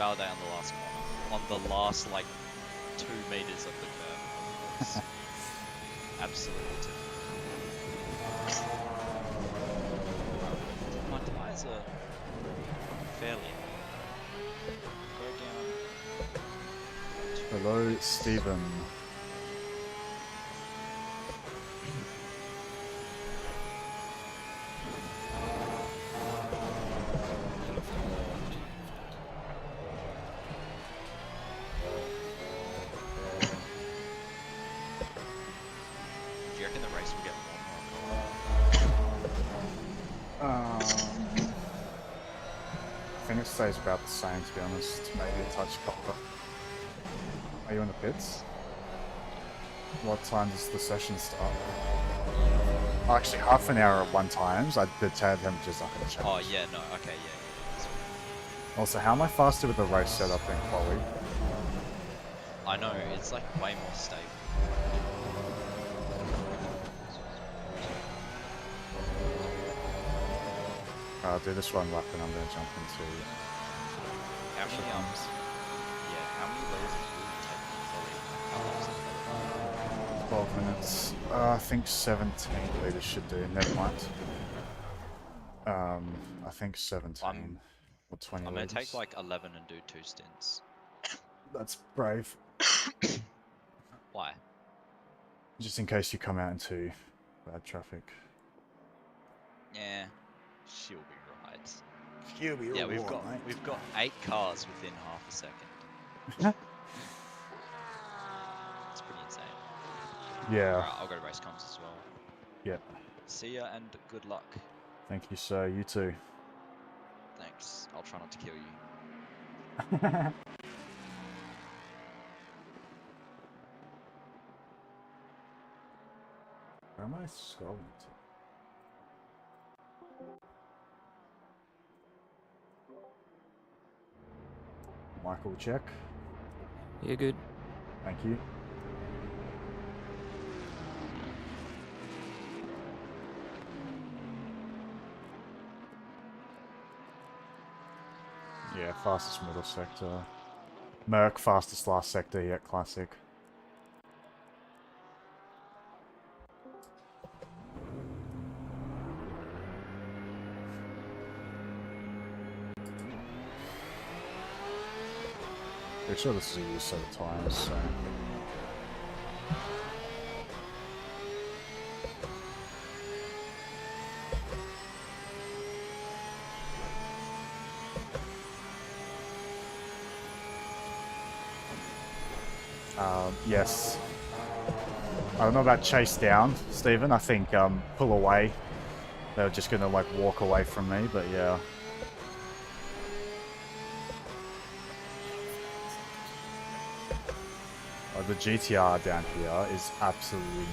validate on the last corner. On the last, like, 2 meters of the curve, of course. Absolutely typical. My tyres are fairly high. Go down. Hello, Stephen. Do you reckon the race will get I think it stays about the same, to be honest. Maybe a touch colder. Are you in the pits? What time does the session start? Oh, actually, half an hour at one times. The temperature's not going to change. Oh, yeah, no, okay, yeah. Also, how am I faster with the race setup than Chloe? I know, it's like way more stable. I'll do this one lap and I'm going to jump into... How many, yeah, how many layers of food take? How long is it? 12 minutes. I think 17 liters should do. Never mind. I think 17 or 20 I'm going liters. to take like 11 and do 2 stints. That's brave. Why? Just in case you come out into bad traffic. Yeah, she'll be right. She'll be yeah, right, we've got 8 cars within half a second. It's pretty insane. Yeah. Alright, I'll go to race comms as well. Yep. See ya and good luck. Thank you, sir. You too. Thanks. I'll try not to kill you. Where am I scrolling to? Michael, check. You're good. Thank you. Yeah, fastest middle sector. Merc, fastest last sector, yeah, classic. Pretty sure this is a used set of tires, so... Yes. I don't know about chase down, Stephen. I think pull away. They were just gonna like walk away from me, but yeah. The GTR down here is absolutely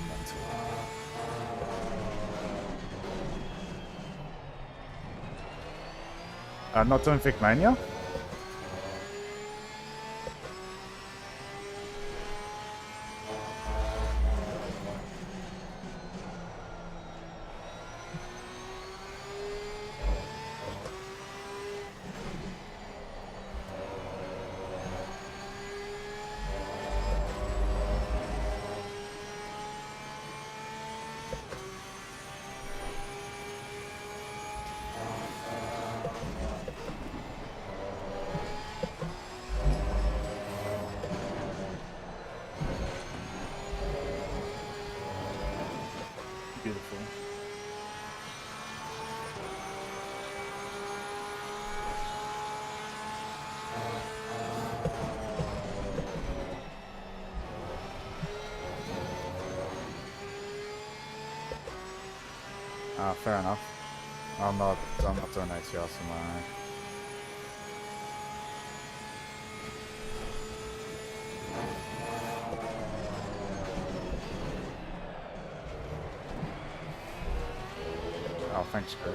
mental. Not doing Vic Mania? Beautiful. Fair enough. I'm not doing ATR tomorrow. Oh, thanks, Greg.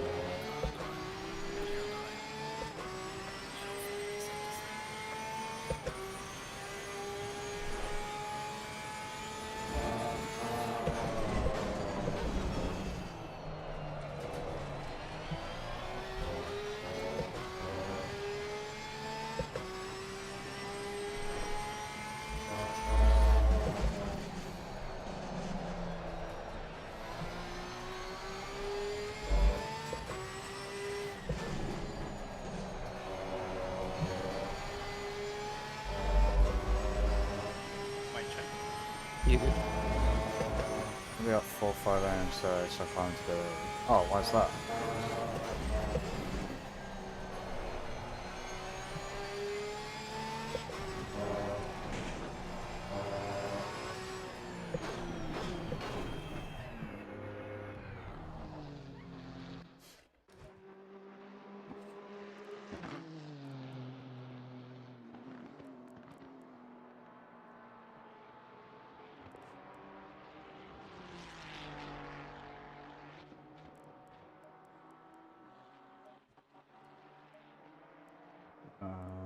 You're good. Maybe at 4 or 5 a.m. so I find to go. Oh, why's that?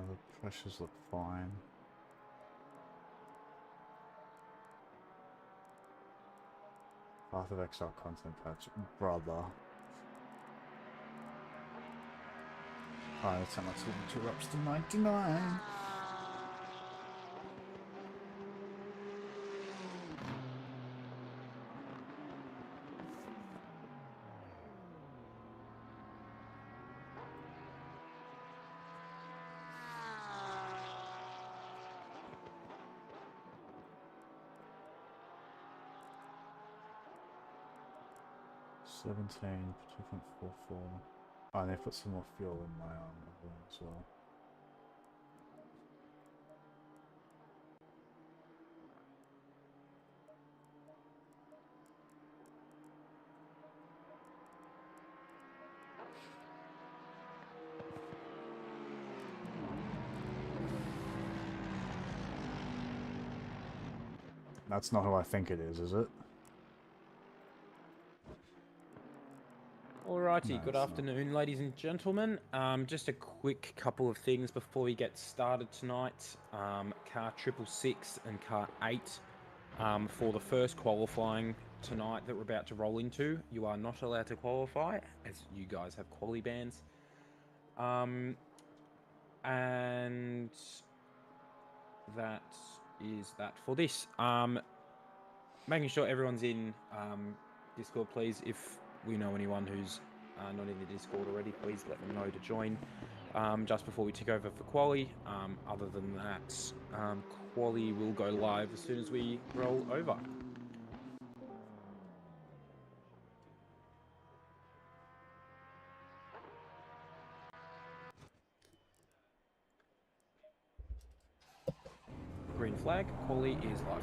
The pressures look fine. Path of Exile content patch, brother. Alright, let's turn my signature ups to 99. $17, 2.44. Oh, and they put some more fuel in my arm as well. That's not who I think it is it? Alrighty, No, good it's afternoon, ladies and gentlemen. Just a quick couple of things before we get started tonight. Car 666 and car 8 for the first qualifying tonight that we're about to roll into. You are not allowed to qualify, as you guys have quali bans. And that is that for this. Making sure everyone's in Discord, please. If we know anyone who's not in the Discord already, please let them know to join just before we tick over for quali. Other than that, quali will go live as soon as we roll over. Green flag, quali is live.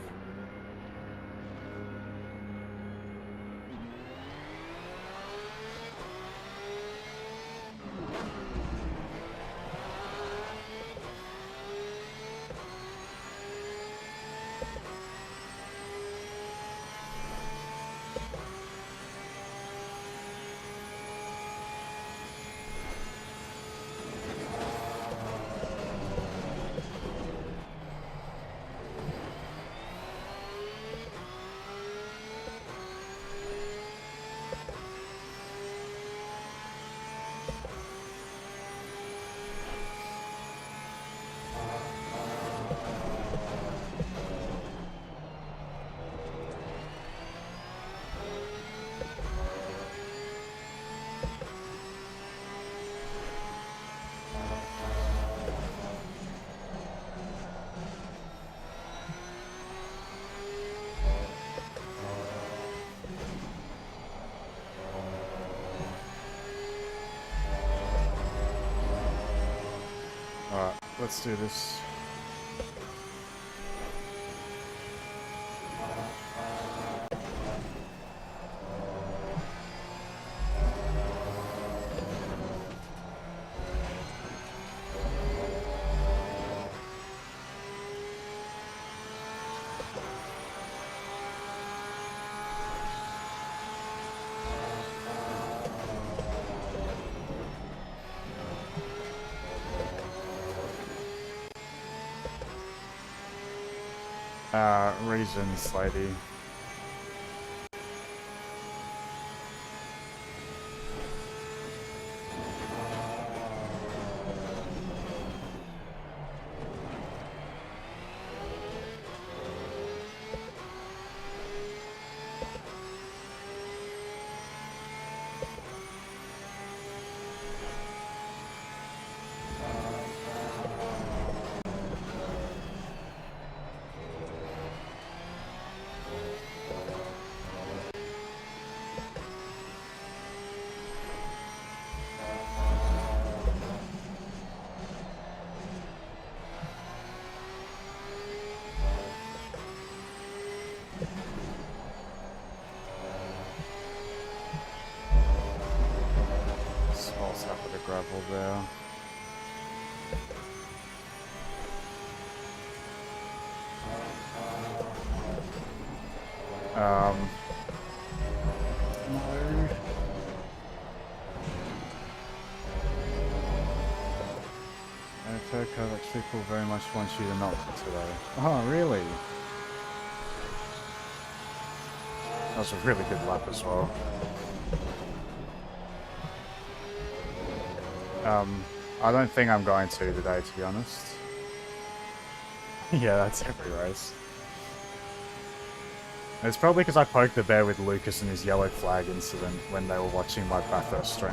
Alright, let's do this. Reasons, lady. gravel there. No. Kovacs people very much want you to not today. Oh, really? That was a really good lap as well. I don't think I'm going to today, to be honest. Yeah, that's every race. It's probably because I poked the bear with Lucas and his yellow flag incident when they were watching my Bathurst stream.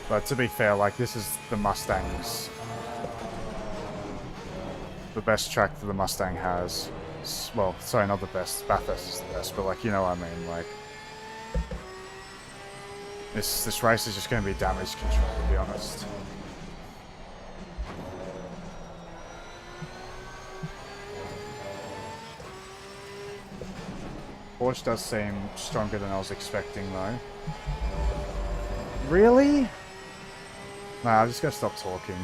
But to be fair, like, this is the Mustang's... the best track that the Mustang has. Well, sorry, not the best. Bathurst is the best, but, like, you know what I mean, like... This race is just going to be damage control, to be honest. Porsche does seem stronger than I was expecting, though. Really? Nah, I'm just gonna stop talking.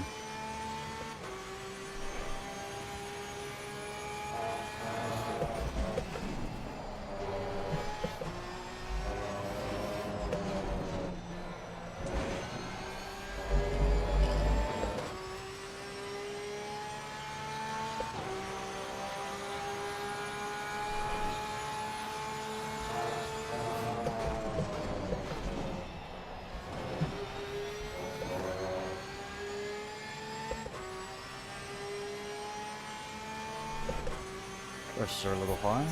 Pressures are a little high.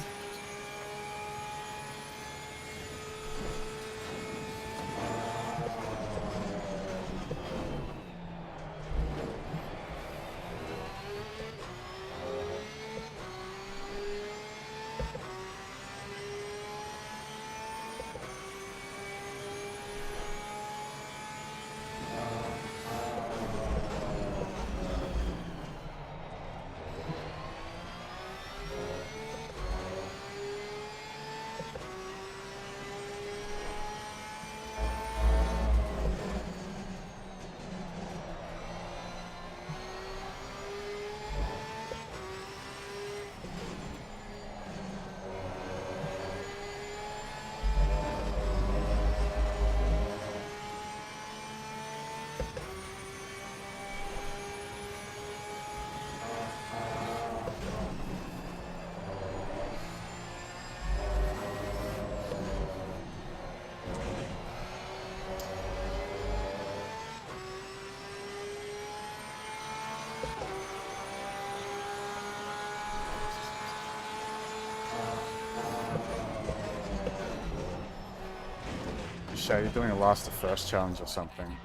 Shay, you're doing a last to first challenge or something.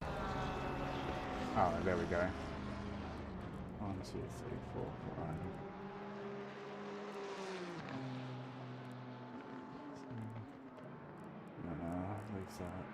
Oh, there we go. 1, 2, 3, 4, 5. Leave that.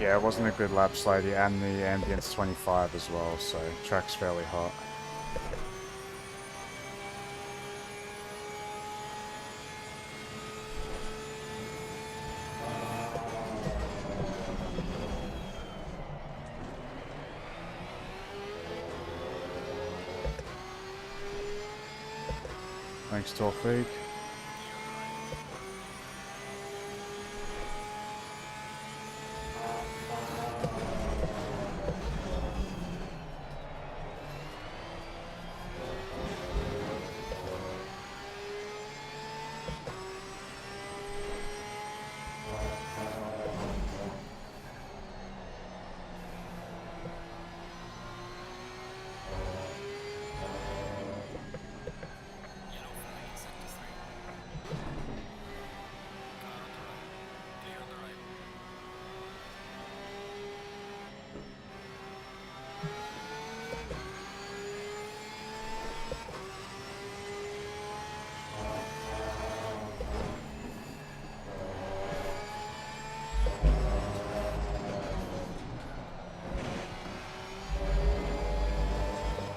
Yeah, it wasn't a good lap lady, and the ambience 25 as well, so track's fairly hot. Thanks, Torfig.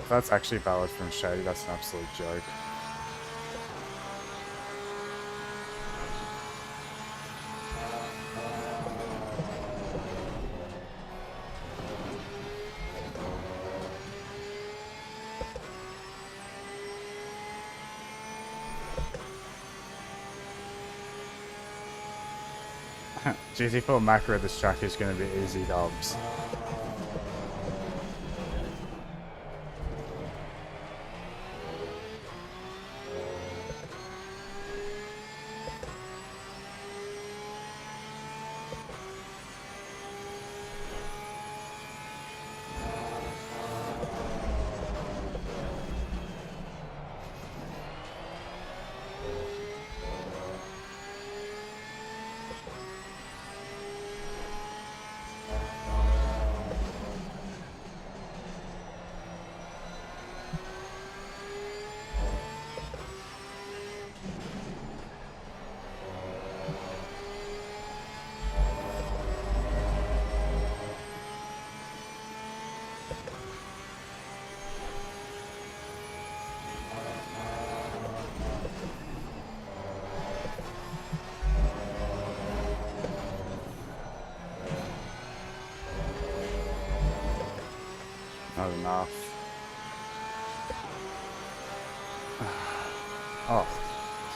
If that's actually valid from Shady, that's an absolute joke. GT4 macro, this track is going to be easy dubs. Not enough. Oh,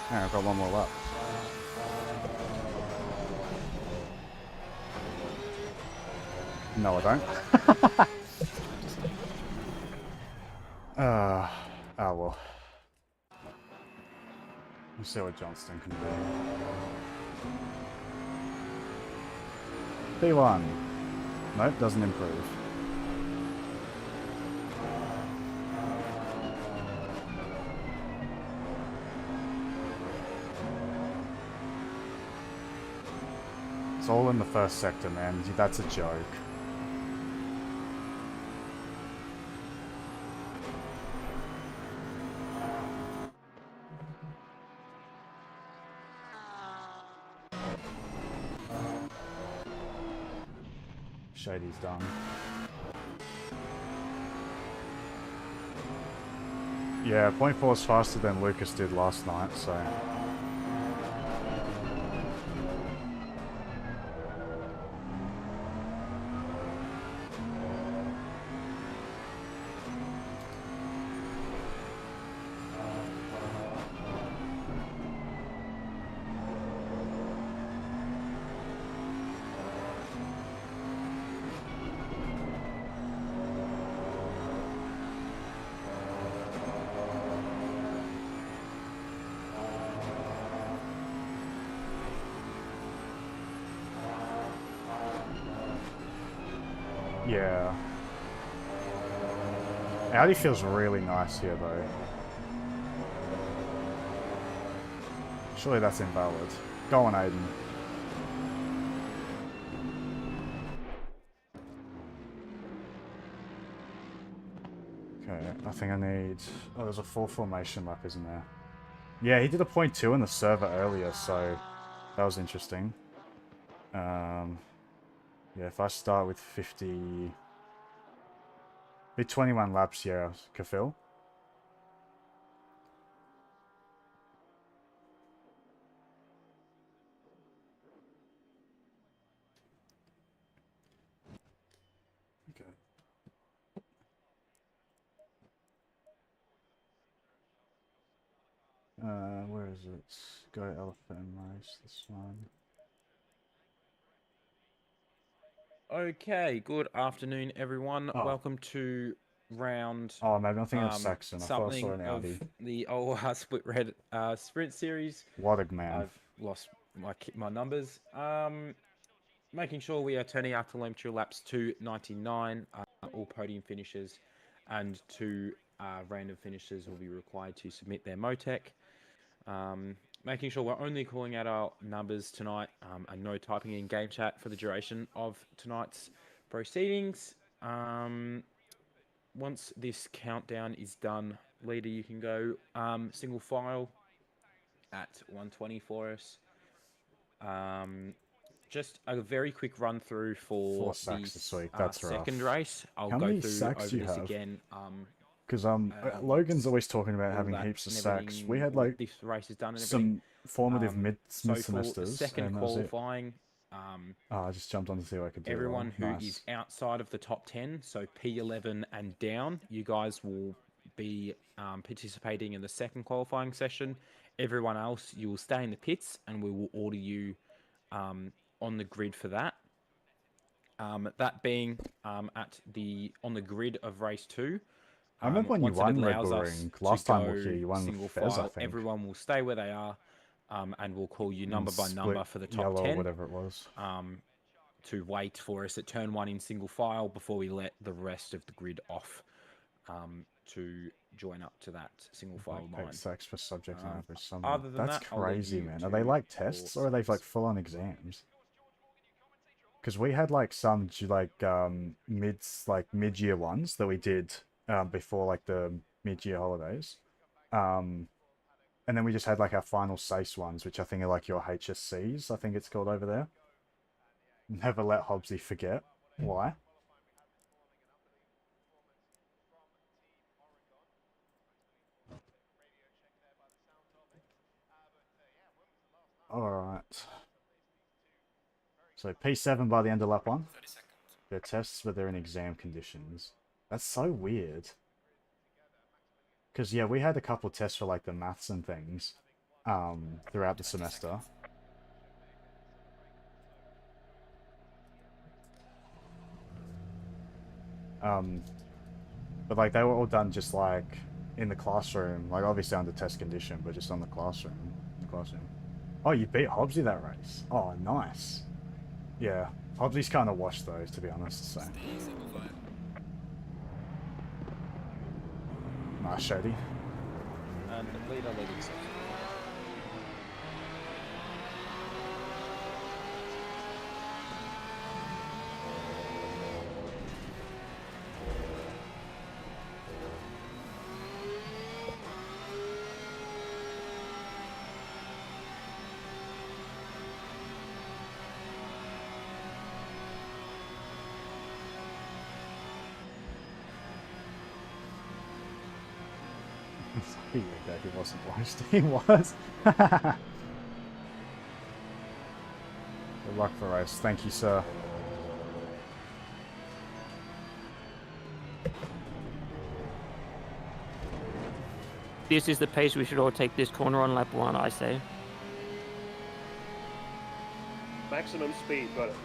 yeah, I've got one more lap. No, I don't. Oh well. We'll see what Johnston can do. P1. Nope, doesn't improve. It's all in the first sector, man. That's a joke. Shady's done. Yeah, 0.4 is faster than Lucas did last night, so... Yeah. Audi feels really nice here, though. Surely that's invalid. Go on, Aiden. Okay, I think I need... Oh, there's a full formation lap, isn't there? Yeah, he did a 0.2 in the server earlier, so that was interesting. Yeah, if I start with 50... Be 21 laps here, Kafil. Okay. Where is it? Go elephant and race, this one. Okay, good afternoon, everyone. Oh. Welcome to round Oh, maybe I'm thinking of Saxon. I thought I saw something an of Audi. the OOR Split Red Sprint Series. What a man. I've lost my numbers. Making sure we are turning our telemetry laps to 99. All podium finishes and 2 random finishers will be required to submit their Motec. Making sure we're only calling out our numbers tonight and no typing in game chat for the duration of tonight's proceedings. Once this countdown is done, leader, you can go single file at 120 for us. Just a very quick run through for 4 the sacks this week. That's second rough. race. I'll How go many through sacks over do you this have? again. Because Logan's always talking about all having that heaps of and sacks. everything, We had all like this race is done and everything. some formative So for the mid-semesters, second and that was it. qualifying, I just jumped on to see what I could do. everyone who nice. is outside of the top 10, so P11 and down, you guys will be participating in the second qualifying session. Everyone else, you will stay in the pits, and we will order you on the grid for that. That being on the grid of race 2. I remember when you once it won Red allows Bull us Ring to last time we go were here. You won single Fez, I file, think. everyone will stay where they are, and we'll call you number by Split number for the top yellow, 10. whatever it was. To wait for us at turn 1 in single file before we let the rest of the grid off to join up to that single file line. Sacks for subject and average summary. Other than That's that, I'll leave crazy, you man. to Are they like your tests or are they like full-on exams? Because we had like some mid-year ones that we did before like the mid-year holidays. And then we just had like our final SACE ones, which I think are like your HSCs, I think it's called over there. Never let Hobbsy forget. Why? Alright. So P7 by the end of lap 1. They're tests, but they're in exam conditions. That's so weird. Because, yeah, we had a couple tests for, like, the maths and things throughout the semester. But, like, they were all done just, like, in the classroom. Like, obviously under test condition, but just on the classroom. Oh, you beat Hobbsy that race. Oh, nice. Yeah, Hobbsy's kind of washed, though, to be honest, so... Nice, Shady. And leader leading section. He wasn't washed. He was. Good luck for the race. Thank you, sir. This is the pace we should all take this corner on lap 1, I say. Maximum speed, got it.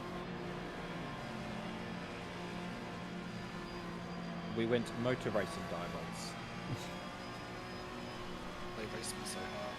We went motor racing diamonds. They raced me so hard.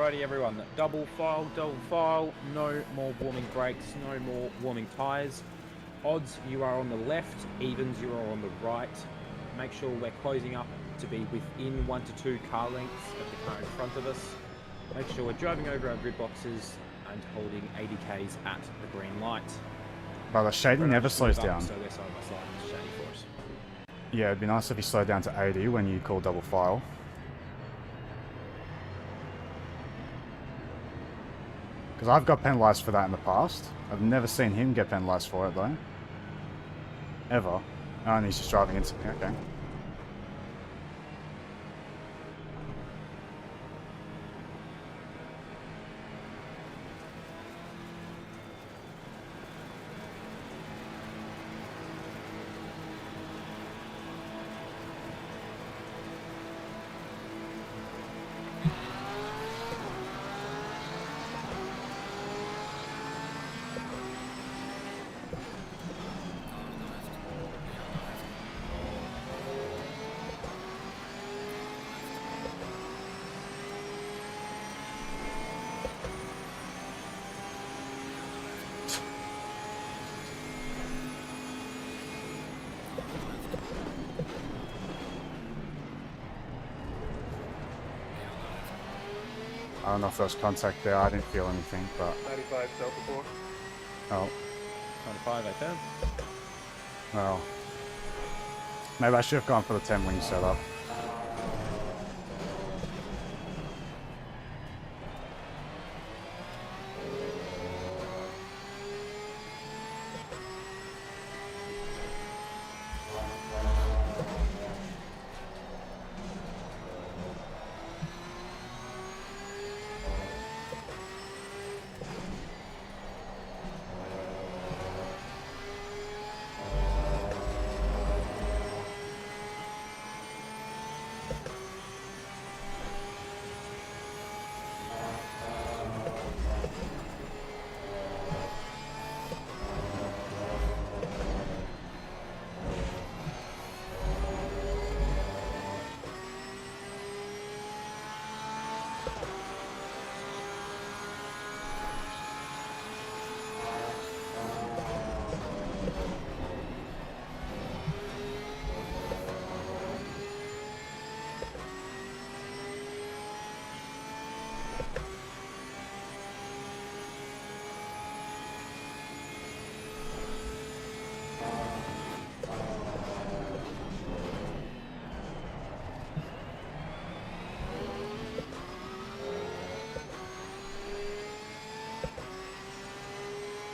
Alrighty, everyone. Double file, no more warming brakes, no more warming tyres. Odds, you are on the left. Evens, you are on the right. Make sure we're closing up to be within 1 to 2 car lengths of the car in front of us. Make sure we're driving over our grid boxes and holding 80 k's at the green light. But the shading never slows down. So they're side by side. It's shady for us. Yeah, it'd be nice if you slowed down to 80 when you call double file. Because I've got penalised for that in the past. I've never seen him get penalised for it though. Ever. Oh, and he's just driving into me, okay. I don't know if there was contact there, I didn't feel anything, but... 95 Delta 4. Oh, 95, I found. well... Maybe I should have gone for the 10 when you set up.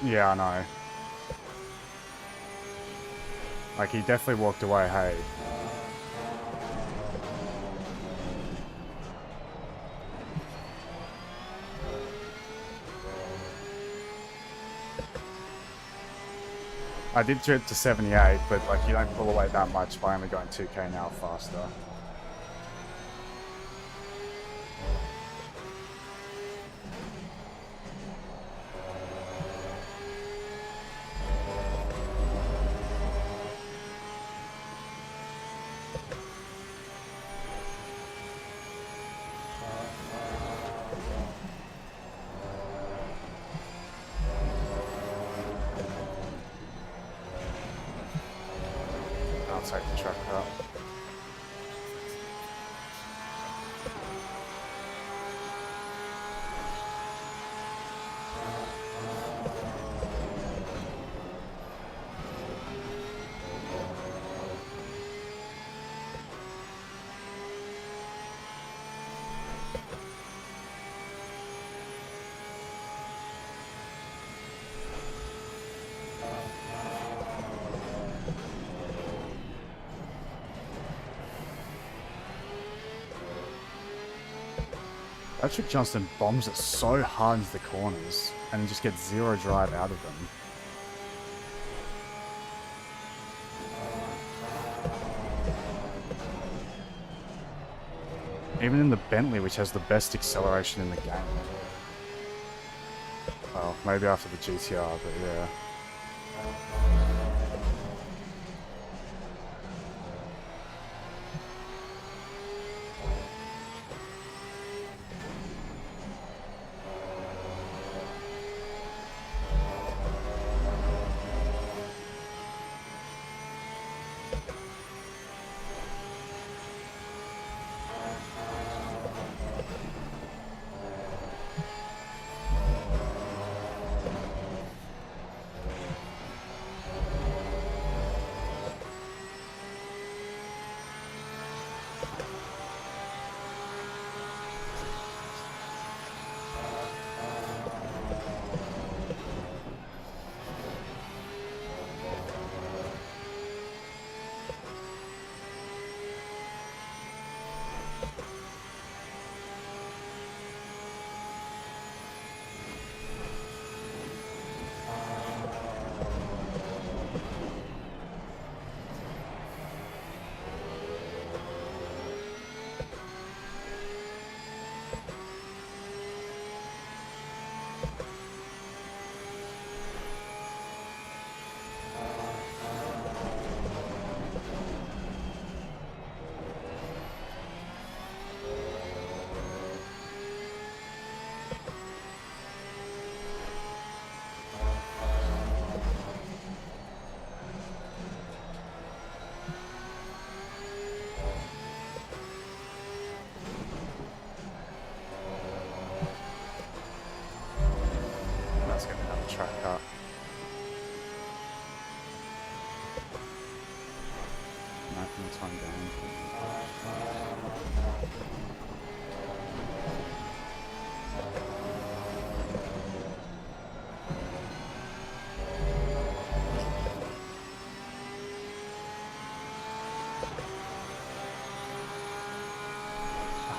Yeah, I know. Like, he definitely walked away, hey. I did trip to 78, but like you don't pull away that much by only going 2k an hour faster. I'll take the truck up. Patrick Johnston bombs it so hard into the corners and just gets zero drive out of them. Even in the Bentley, which has the best acceleration in the game. Well, maybe after the GTR, but yeah.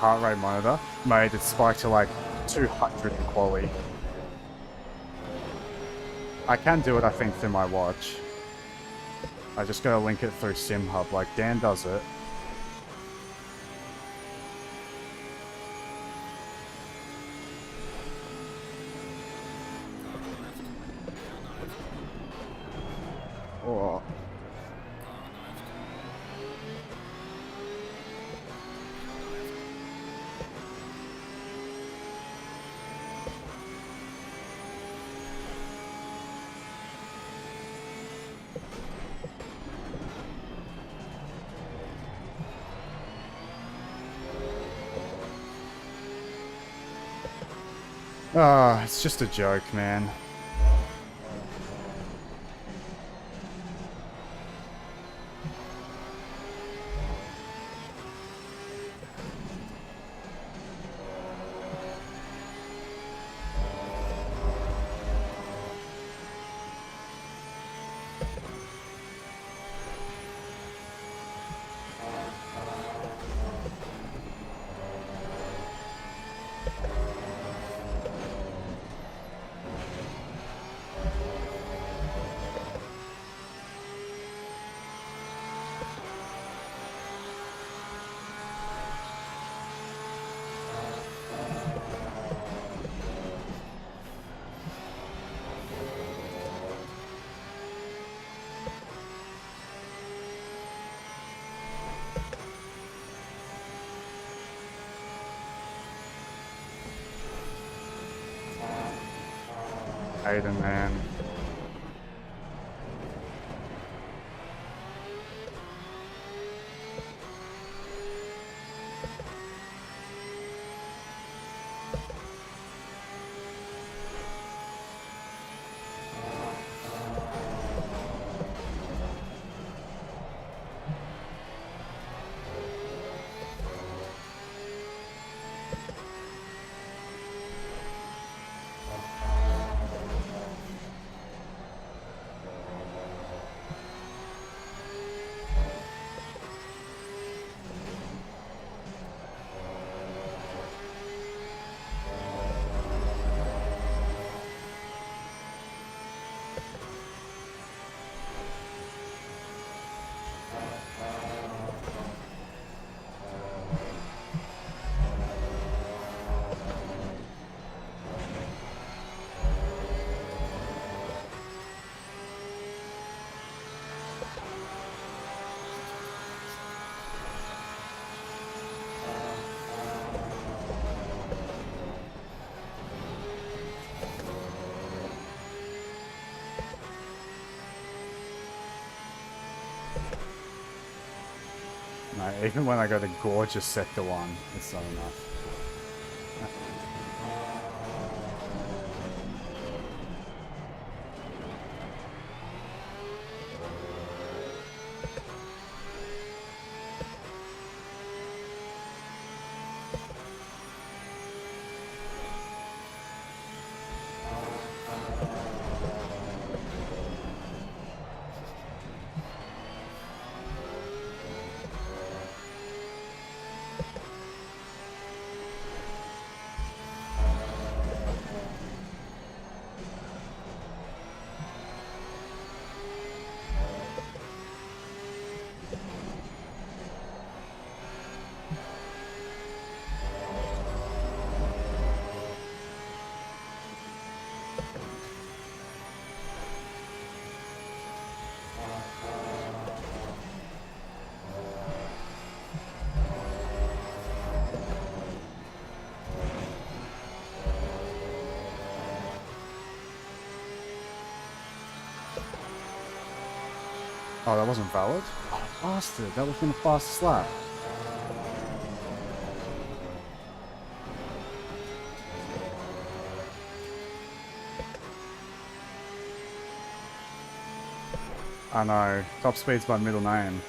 heart rate monitor made it spike to like 200 in quality. I can do it, I think, through my watch. I just gotta link it through SimHub, like Dan does it. Oh. Ah, it's just a joke, man. Aiden, man. No, even when I go to gorgeous sector 1, it's not enough. Oh, that wasn't valid? Oh, bastard, that was in the fastest lap. I know, top speed's my middle name.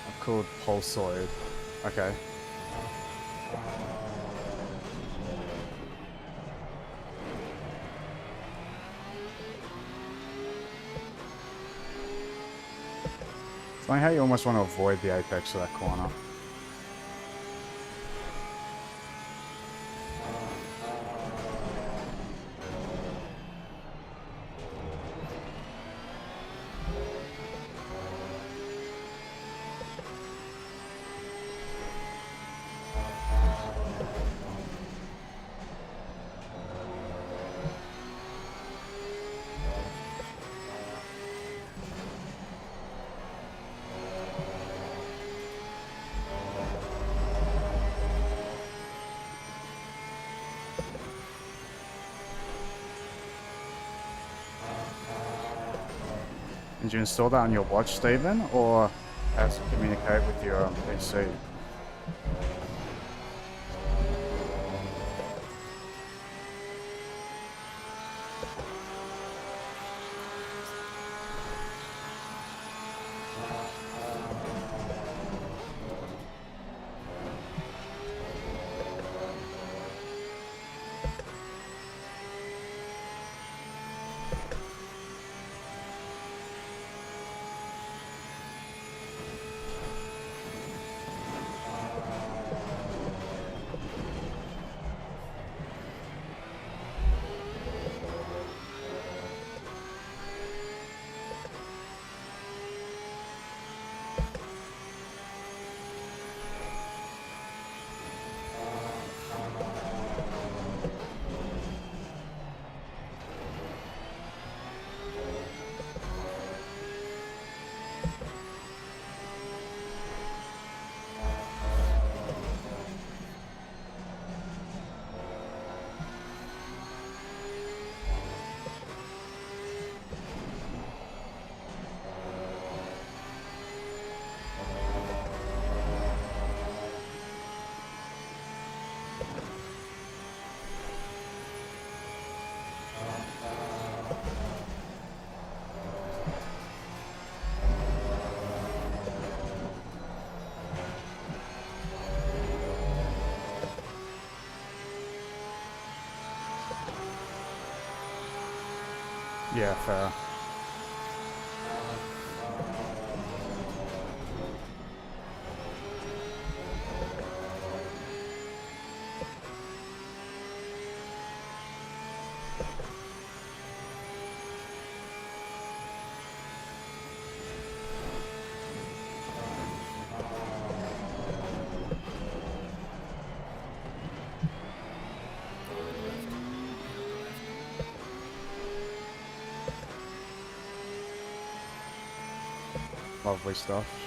I'm called Pulsoid. Okay. It's like how you almost want to avoid the apex of that corner. Did you install that on your watch, Stephen, or how to communicate with your PC? Yeah, fair. Lovely stuff.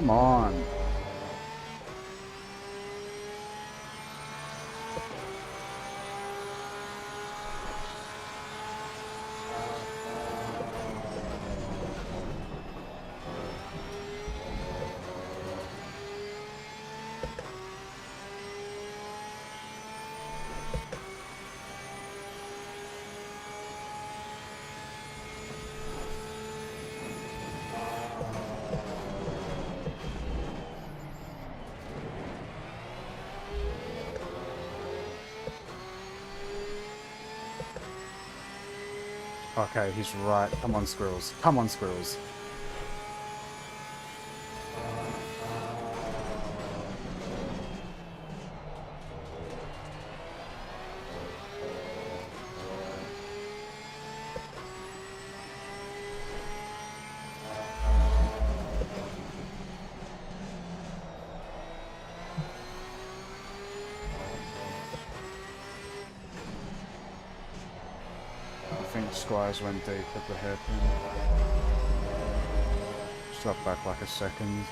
Come on. Okay, he's right. Come on, squirrels. Come on, squirrels. I think Squires went deep at the hairpin. Just got back like a second.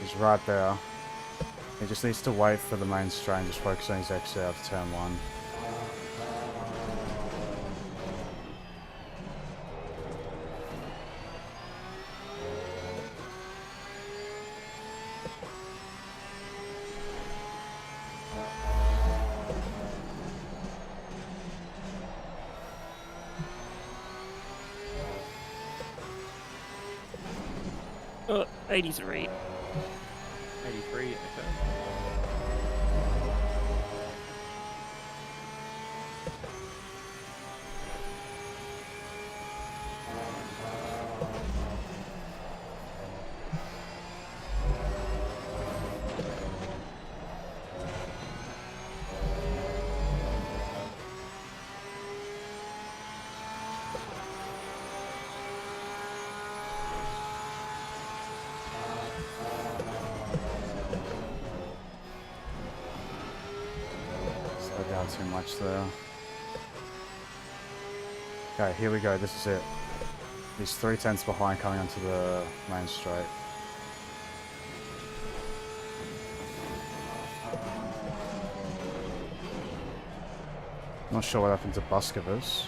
He's right there. He just needs to wait for the main straight and just focus on his exit out of turn 1. Oh, 83. 83, okay. Slow down too much there. Okay, here we go. This is it. He's 3/10 behind coming onto the main straight. Not sure what happened to Buscovers.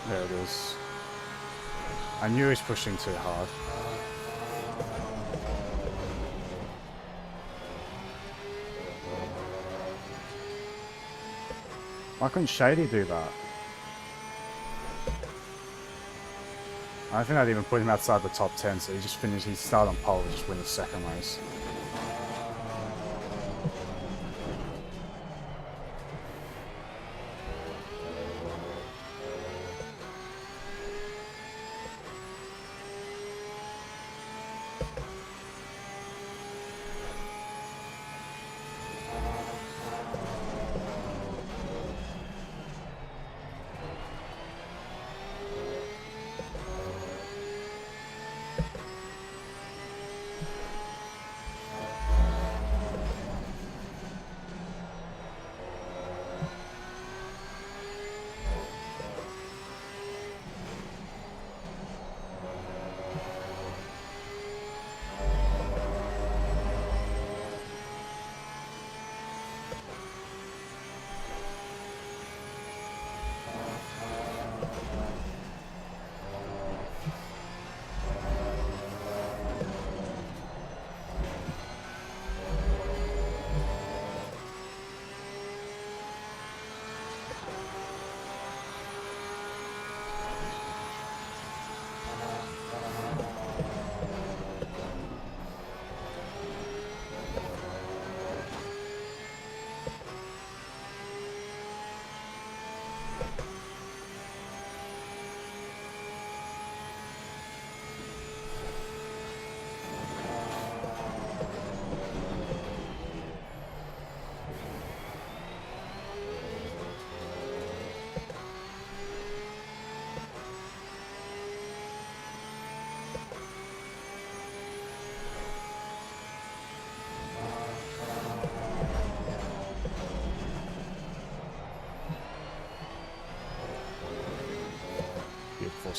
There it is. I knew he was pushing too hard. Why couldn't Shady do that? I think I'd even put him outside the top 10, so he just finished, he started on pole and just win the second race.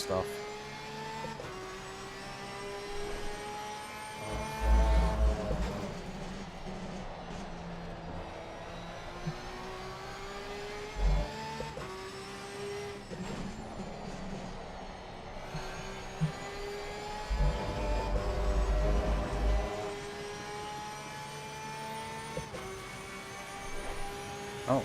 stuff. Oh.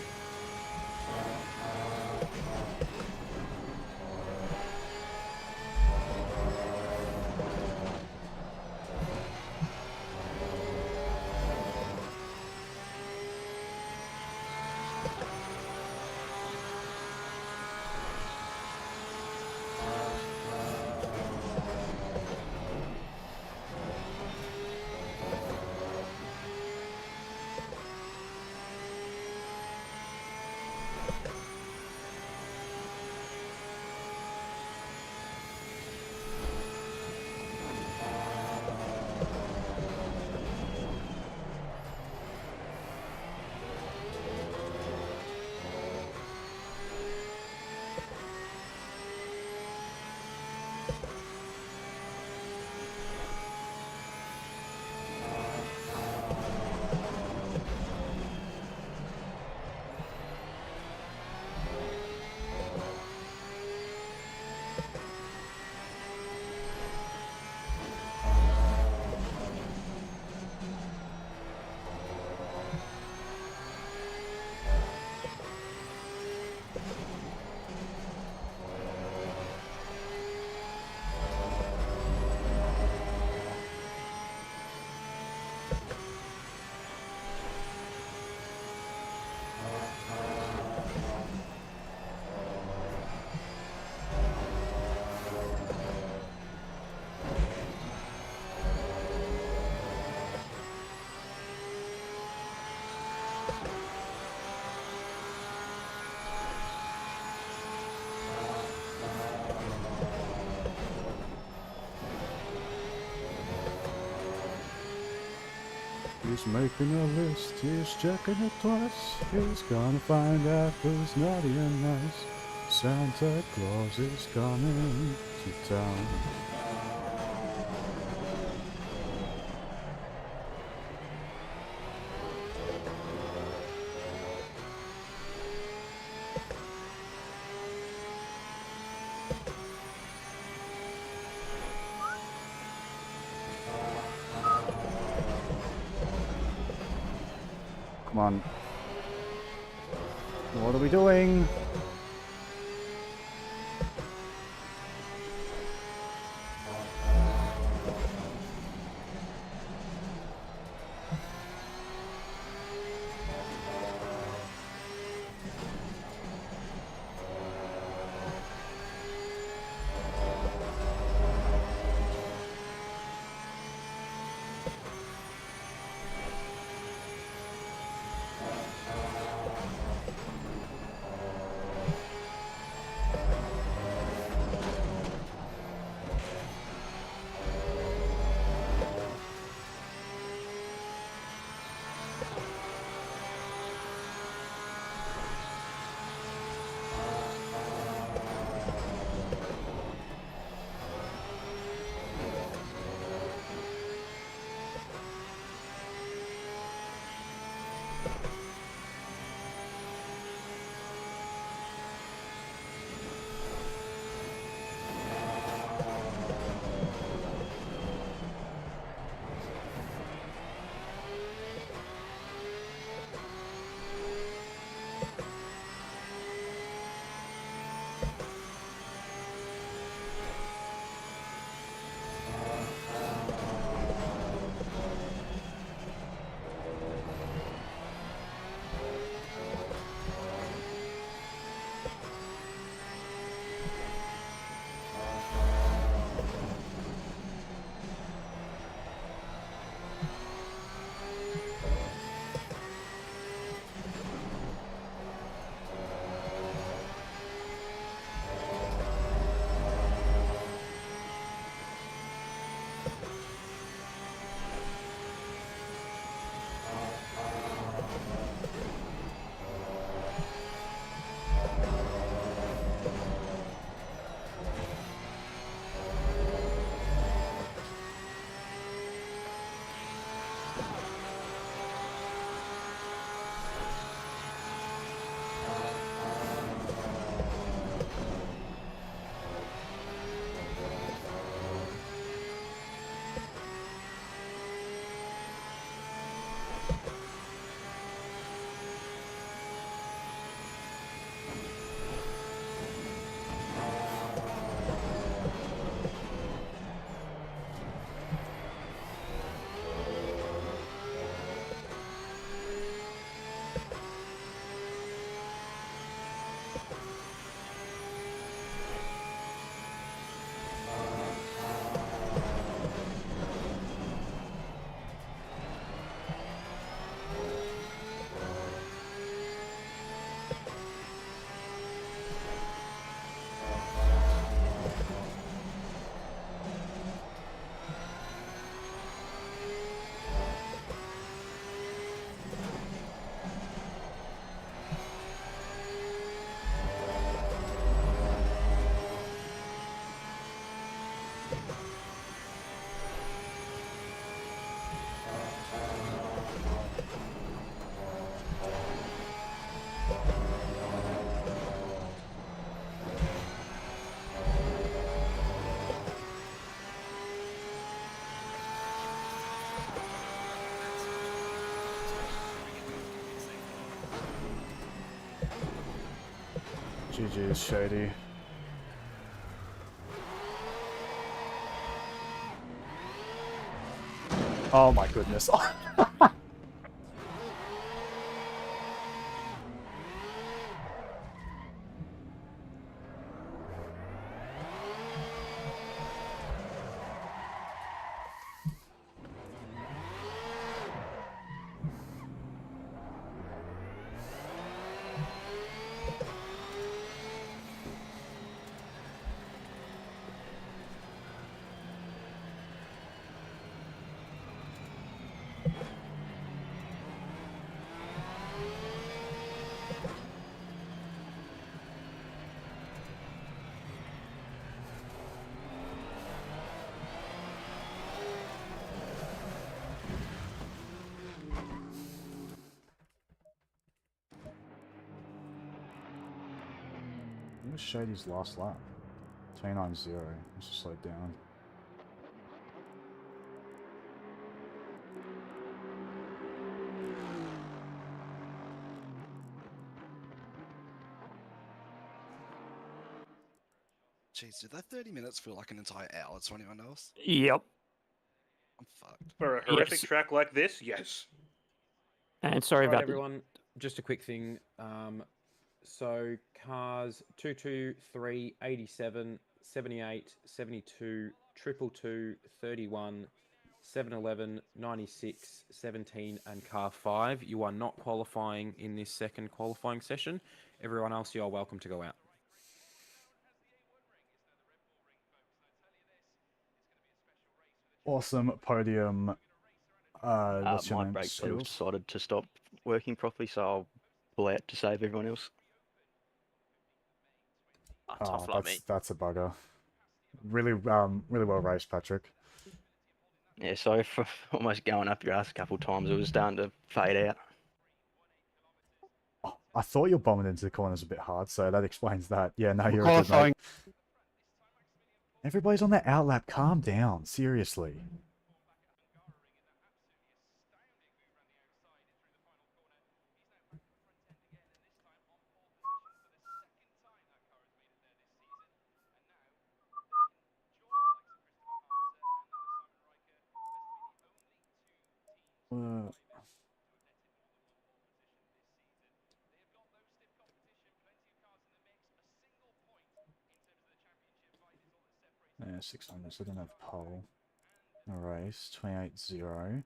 He's making a list, he's checking it twice. He's gonna find out who's naughty and nice. Santa Claus is coming to town. Come on. What are we doing? GG's Shady. Oh my goodness. What was Shady's last lap? 29.0. Let's just slow down. Jeez, did that 30 minutes feel like an entire hour to anyone else? Yep. I'm fucked. For a horrific Yes. track like this, yes. And sorry Right, about everyone. Just a quick thing. So cars 223, 87, 78, 72, 222, 31, 711, 96, 17, and car 5. You are not qualifying in this second qualifying session. Everyone else, you are welcome to go out. Awesome podium. What's your My name? brake pedal's Seals? decided to stop working properly, so I'll pull out to save everyone else. Tough luck, mate. That's a bugger. Really well raced, Patrick. Yeah, sorry for almost going up your ass a couple of times. It was starting to fade out. Oh, I thought you're bombing into the corners a bit hard, so that explains that. Yeah, no, you're a good mate. Everybody's on their outlap. Calm down. Seriously. Yeah, 600, so I didn't have pole. A race, 28.0.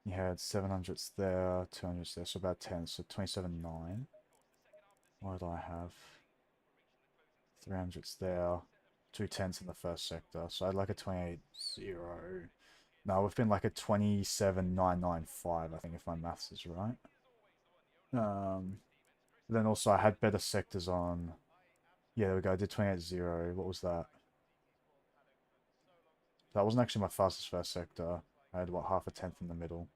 You had 700s there, 200s there, so about 10, so 27.9. What did I have? 300s there, 210s in the first sector, so I had like a 28.0. No, we've been like a 27.995, I think, if my maths is right. Then also I had better sectors on. Yeah, there we go. I did 28.0. What was that? That wasn't actually my fastest first sector. I had, what, half a tenth in the middle.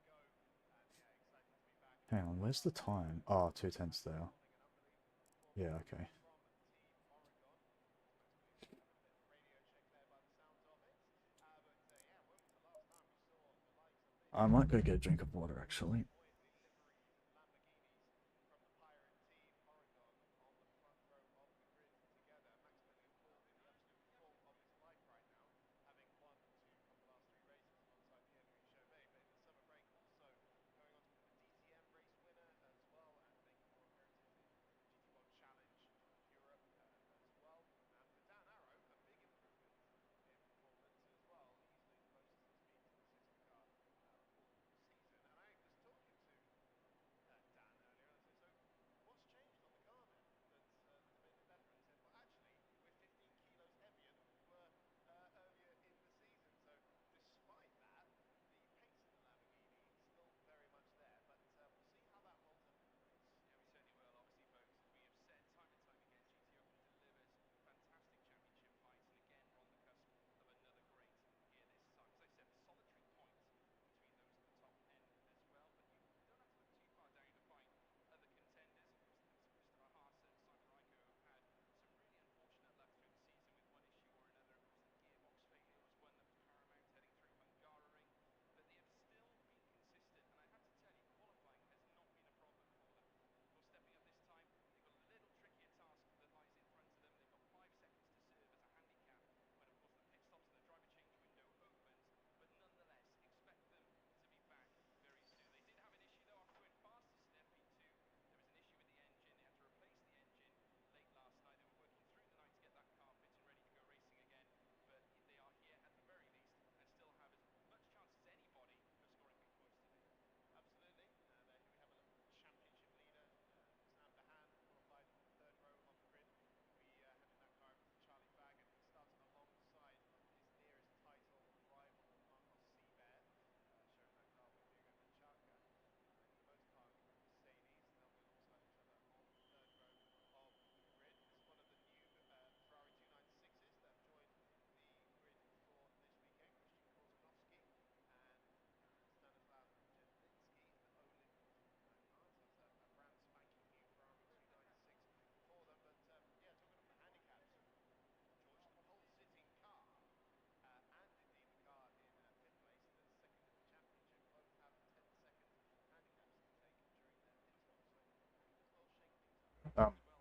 Hang on, where's the time? Oh, 2/10 there. Yeah, okay. I might go get a drink of water, actually.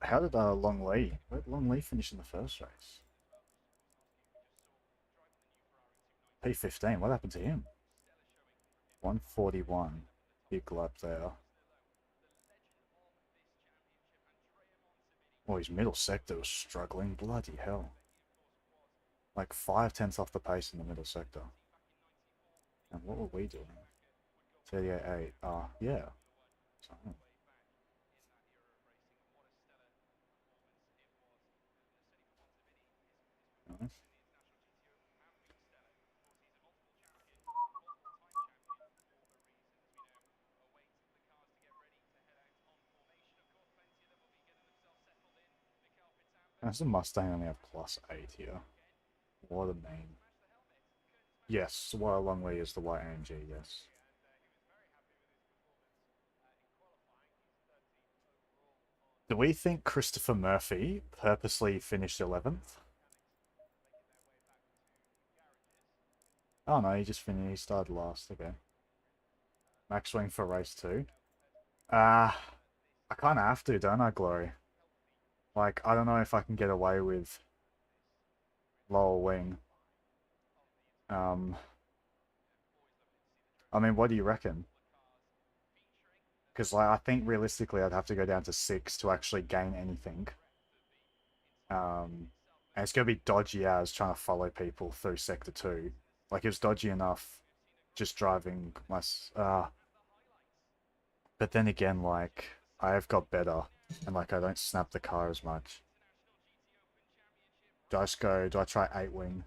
How did Long Lee? Where did Long Lee finish in the first race? P15. What happened to him? 141. Big lap there. Oh, his middle sector was struggling. Bloody hell. Like 5/10 off the pace in the middle sector. And what were we doing? 38.8. Yeah. So, nice. That's a Mustang only have +8 here. What a name. Yes, while Long Lee is the white AMG, yes. Do we think Christopher Murphy purposely finished 11th? Oh no, he just finished, he started last, okay. Max Wing for race 2. I kinda have to, don't I, Glory? Like, I don't know if I can get away with lower wing. I mean, what do you reckon? Because like, I think realistically I'd have to go down to 6 to actually gain anything. And it's going to be dodgy as trying to follow people through Sector 2. Like, it was dodgy enough just driving my... but then again, like, I have got better. And, like, I don't snap the car as much. Do I try 8 wing?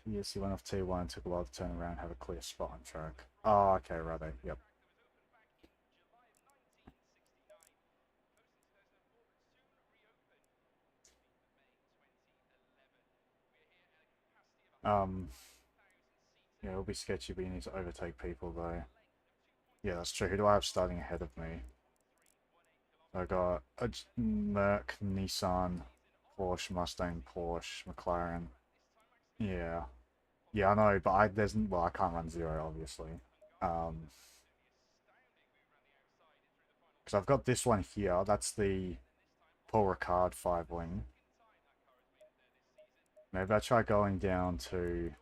Yes, he went off T1, took a while to turn around, have a clear spot on track. Oh, okay, righto, yep. Yeah, it'll be sketchy, but you need to overtake people, though. Yeah, that's true. Who do I have starting ahead of me? I got a Merc, Nissan, Porsche, Mustang, Porsche, McLaren. Yeah. Yeah, I know, but I can't run 0, obviously. Because I've got this one here. That's the Paul Ricard 5 wing. Maybe I try going down to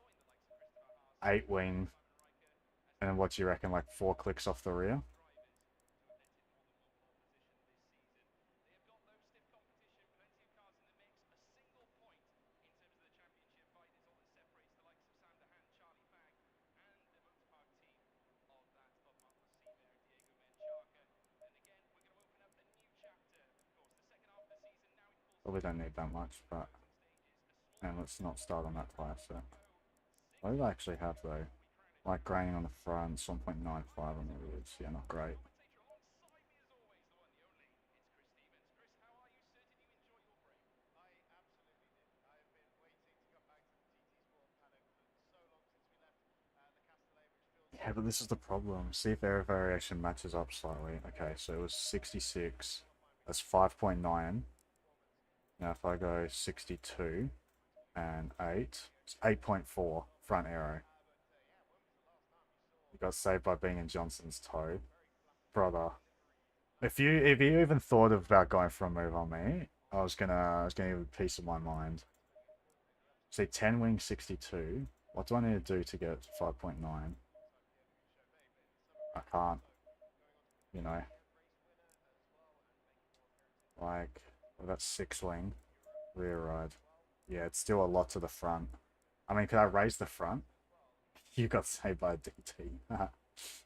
8 wing. And then what do you reckon, like 4 clicks off the rear? Probably don't need that much, but... And let's not start on that tire set. What did I actually have, though? Like graining on the front, 1.95 on the rears. Yeah, not great. Yeah, but this is the problem. See if error variation matches up slightly. Okay, so it was 66. That's 5.9. Now if I go 62 and 8, it's 8.4 front arrow. You got saved by being in Johnson's toe. Brother. If you even thought about going for a move on me, I was gonna give you a piece of my mind. See, 10 wing 62. What do I need to do to get 5.9? I can't, you know. Like, what about 6 wing? Rear ride. Yeah, it's still a lot to the front. I mean, could I raise the front? You got saved by a DT. If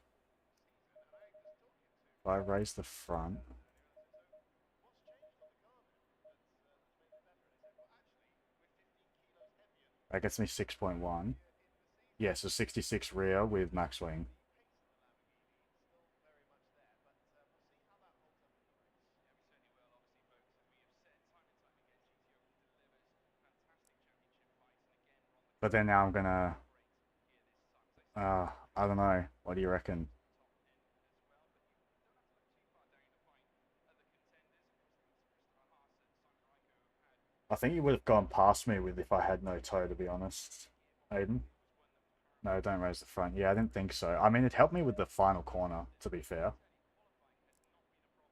I raise the front... That gets me 6.1. Yeah, so 66 rear with max wing. But then now I'm gonna... I don't know. What do you reckon? I think you would have gone past me with if I had no toe, to be honest, Aiden. No, don't raise the front. Yeah, I didn't think so. I mean, it helped me with the final corner, to be fair.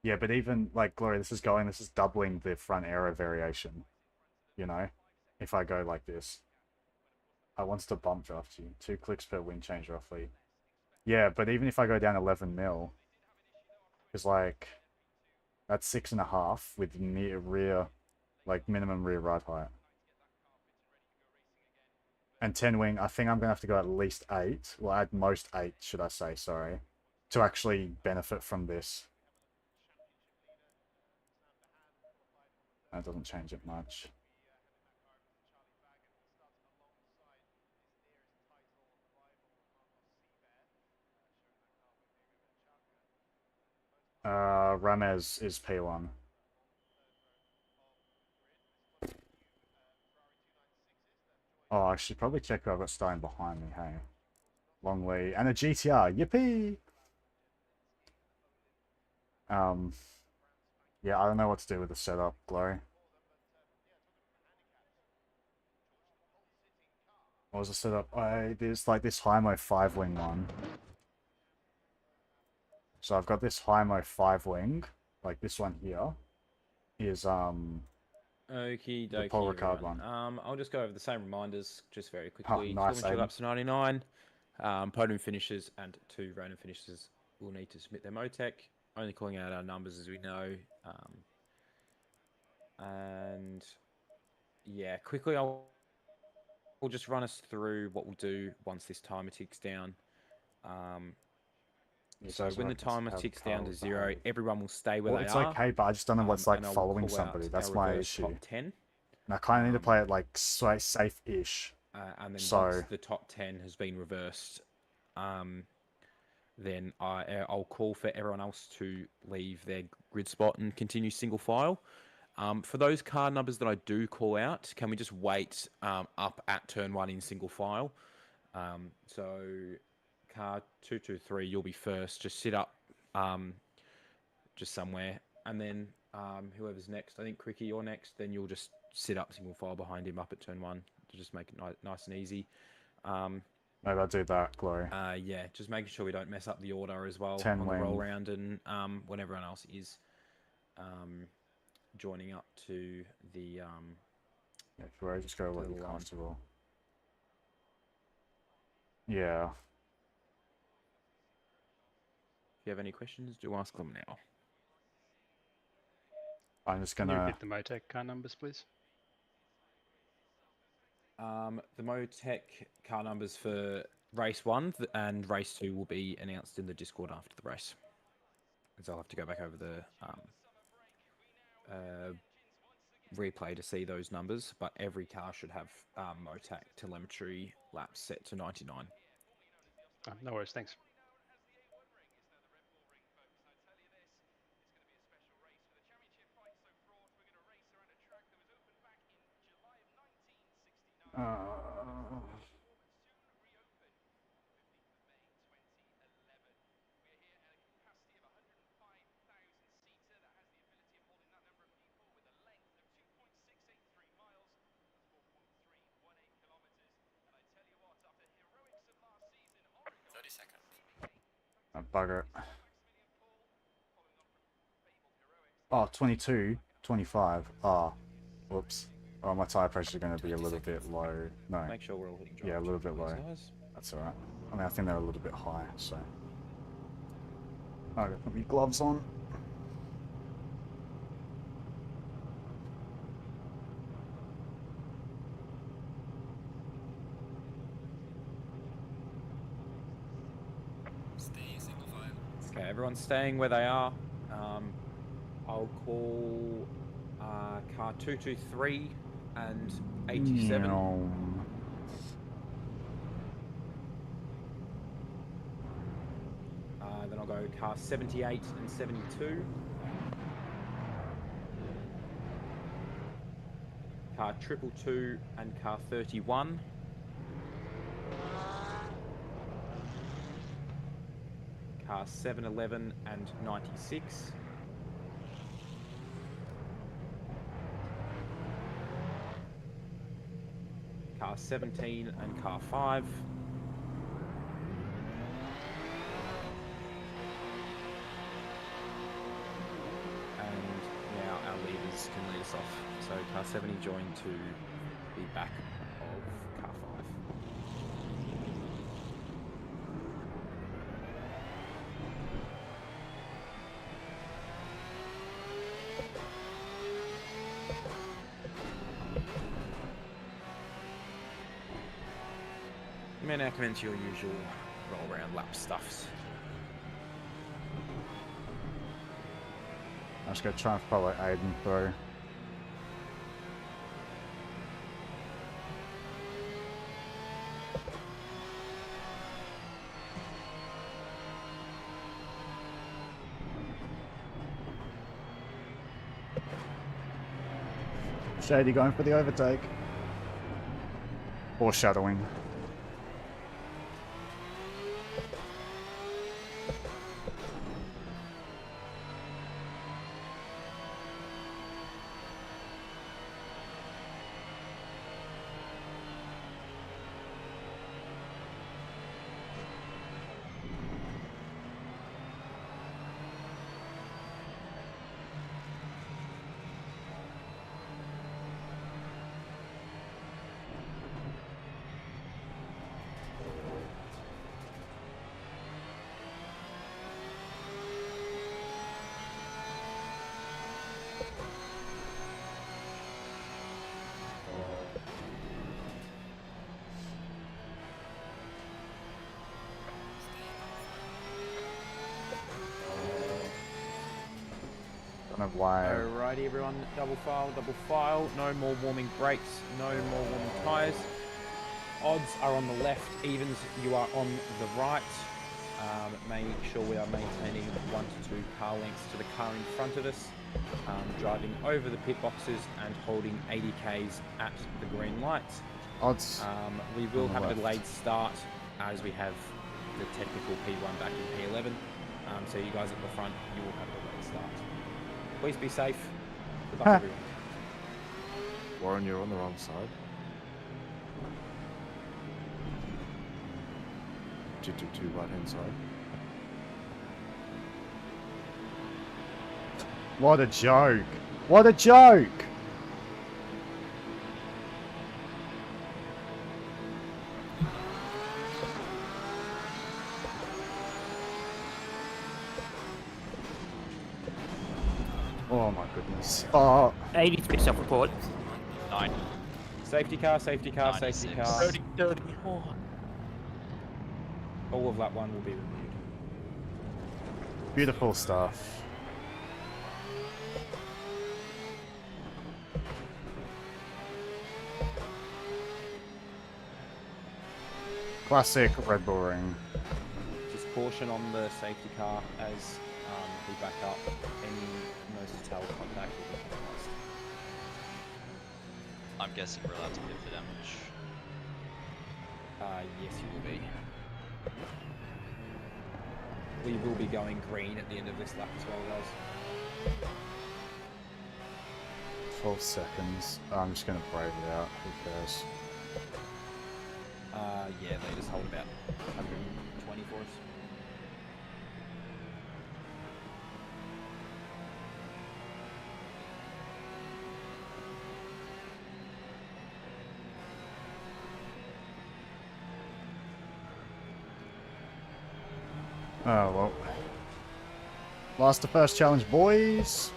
Yeah, but even, like, Gloria, this is doubling the front aero variation. You know? If I go like this. I wants to bump draft you. 2 clicks per wind change, roughly. Yeah, but even if I go down 11 mil, it's like... That's 6.5 with near rear... Like, minimum rear ride height. And 10 wing, I think I'm going to have to go at least 8. Well, at most 8, should I say, sorry. To actually benefit from this. That doesn't change it much. Ramez is P1. Oh, I should probably check who I've got starting behind me, hey. Long way. And a GTR, yippee! Yeah, I don't know what to do with the setup, Glory. What was the setup? There's like this Hymo 5-wing one. So I've got this Hymo 5-wing, like this one here, is Okie the dokie, Paul Ricard everyone. one. I'll just go over the same reminders just very quickly. Nice, Kilometre Aiden. laps to 99. Podium finishers and 2 random finishers will need to submit their Motec. Only calling out our numbers as we know. And yeah, quickly we'll just run us through what we'll do once this timer ticks down. So when the timer ticks down to 0, everyone will stay where they are. It's okay, but I just don't know what's like and I will following call out somebody. That's our my reverse issue. Top 10. And I kind of need to play it like safe-ish. And then So- once the top 10 has been reversed, then I'll call for everyone else to leave their grid spot and continue single file. For those car numbers that I do call out, can we just wait up at turn 1 in single file? So car 223, you'll be first. Just sit up just somewhere. And then whoever's next, I think Cricky, you're next. Then you'll just sit up single file behind him up at turn 1 to just make it nice and easy. Maybe I'll do that, Glory. Yeah, just making sure we don't mess up the order as well 10 on the wing. roll round and when everyone else is joining up to the Yeah, Glory, just go what the you're line. comfortable. Yeah. If you have any questions, do ask them now. I'm just Can you gonna... repeat the Motec car numbers, please? The Motec car numbers for race 1 and race 2 will be announced in the Discord after the race. Because I'll have to go back over the replay to see those numbers, but every car should have Motec telemetry laps set to 99. No worries, thanks. Bugger it. Oh, 22, 25. Ah, whoops. Oh, my tire pressure is going to be a little bit low. No, Make sure we're all hitting yeah, a little bit low. guys. That's alright. I mean, I think they're a little bit high, so... I gotta put my gloves on. Okay, everyone's staying where they are. I'll call car 223 and 87. Then I'll go car 78 and 72. Car 222 and car 31. Car 711 and 96. Car 17 and car 5. Alex can lead us off. So car 70 joined to the back of car 5. You may now commence your usual roll around lap stuffs. I'm just gonna try and follow Aiden through. Shady going for the overtake. Foreshadowing. Don't know why. Alrighty, everyone, double file. No more warming brakes, no more warming tyres. Odds are on the left, evens you are on the right. Make sure we are maintaining 1 to 2 car lengths to the car in front of us. Driving over the pit boxes and holding 80 k's at the green lights. Odds. We will on the have a left. delayed start as we have the technical P1 back in P11. So you guys at the front, you will have a delayed start. Please be safe. Good luck, everyone. Warren, you're on the wrong side. Two right hand side. What a joke! What a joke! Oh my goodness. Oh, 83 self-report. 90. Safety car, safety car, 96. safety car. 30. Oh. All of lap 1 will be reviewed. beautiful stuff. Classic Red Bull ring. Just caution on the safety car as we back up. Any nose-to-tail contact will be penalised. I'm guessing we're allowed to hit for damage. Yes, you will be. We will be going green at the end of this lap as well, guys. 12 seconds. I'm just going to brave it out. Who cares? Yeah, they just hold about 120 for us. Oh, well. Last to first challenge, boys.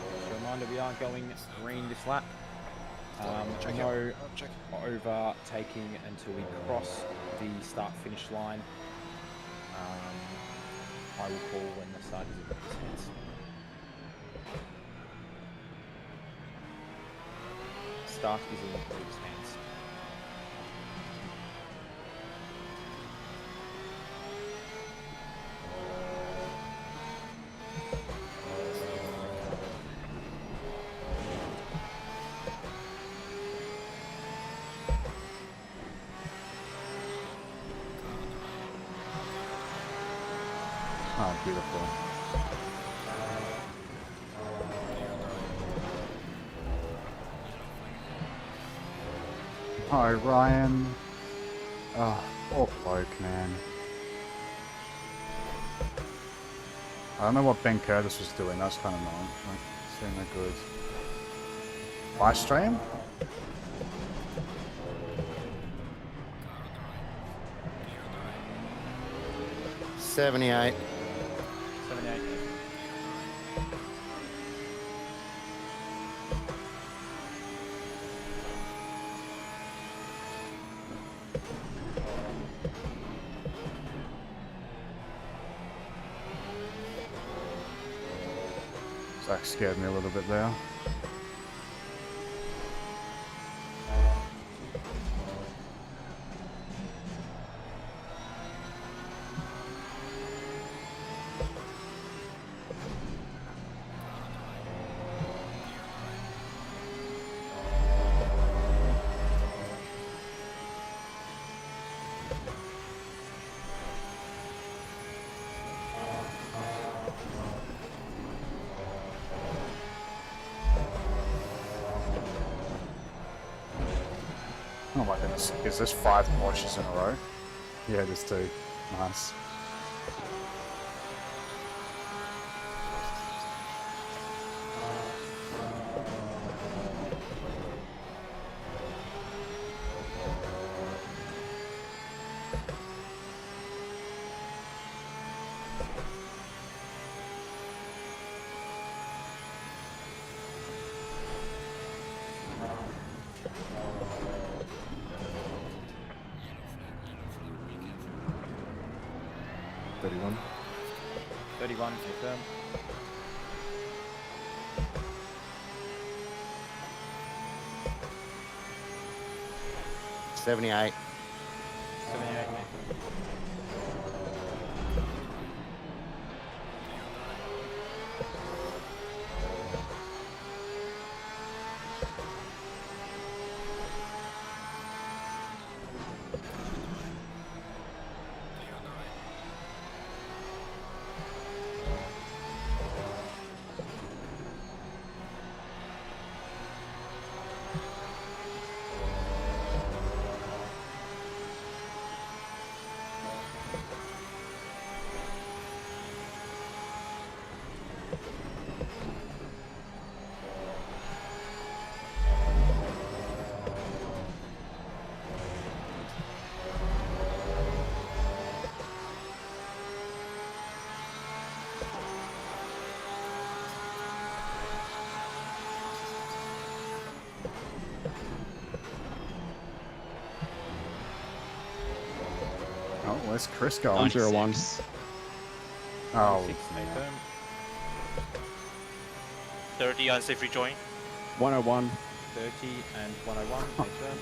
Just a reminder, we are going green this lap. Check No it. Check. overtaking until we cross the start-finish line. I will call when the start is in his hands. Start is in his hands. Oh, beautiful. Oh, Ryan. Oh, poor bloke, man. I don't know what Ben Curtis was doing. That's kind of annoying. Like, it's doing no good. Live stream? $78. 78. Zach scared me a little bit there. Oh my goodness. Is this 5 Porsches in a row? Yeah, it is 2. Nice. $31. 31, confirm. $78. 78, mate. Oh, where's Chris going? 96. Oh, 6, confirm. 30 unsafe rejoin. 101. 30 and 101, confirm.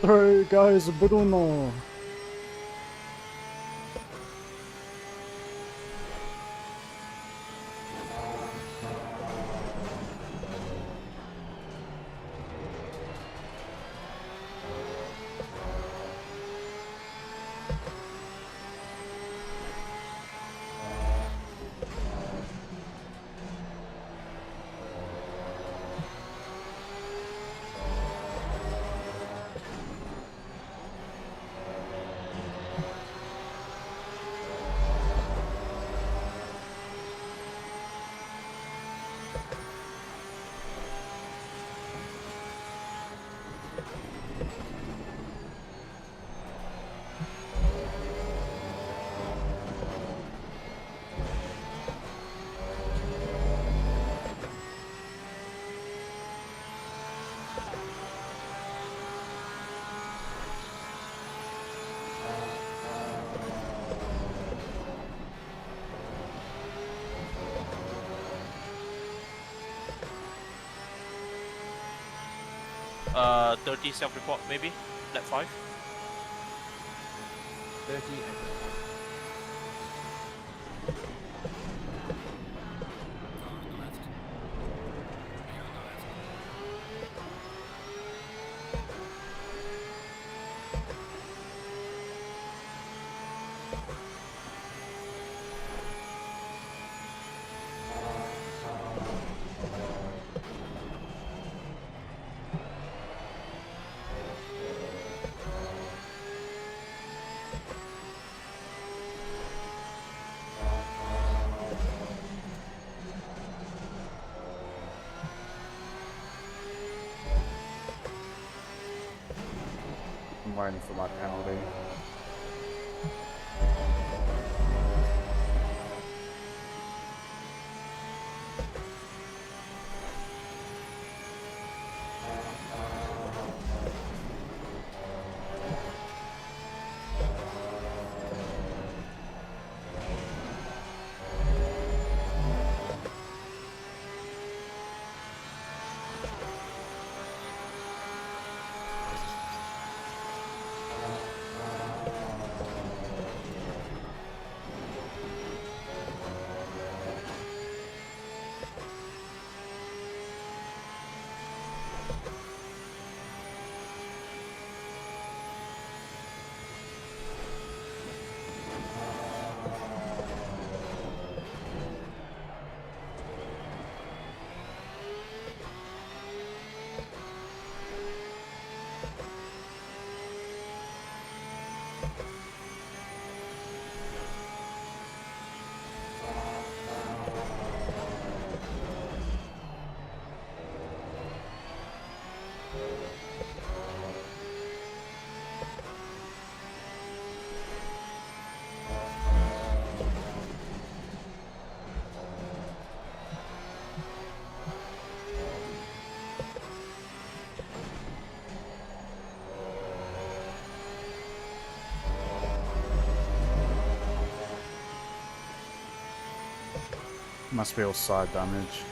Hey guys, Bruno. Uh, 30 self-report maybe? Lap 5? 30. I'm waiting for my penalty. Must be all side damage.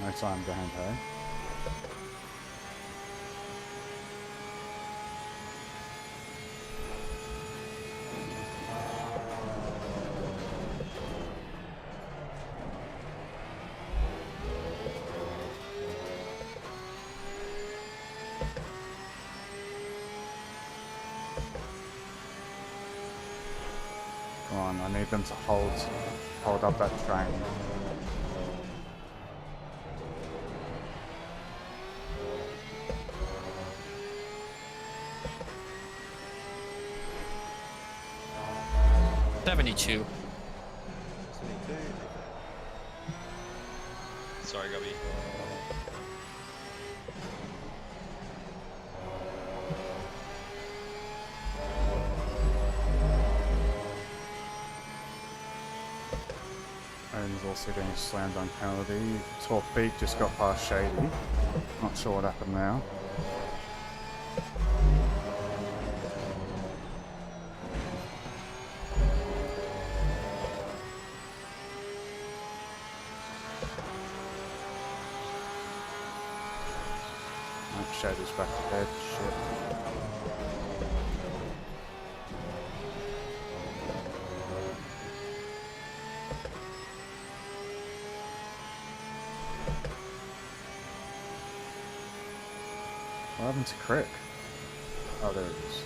No time behind her. Come on, I need them to hold up that train. Sorry, Gubby. And he's also getting a slam dunk penalty. Talk Beak just got past Shady. Not sure what happened now. Shady's back to bed. Shit. What happened to Crick? Oh, there it is.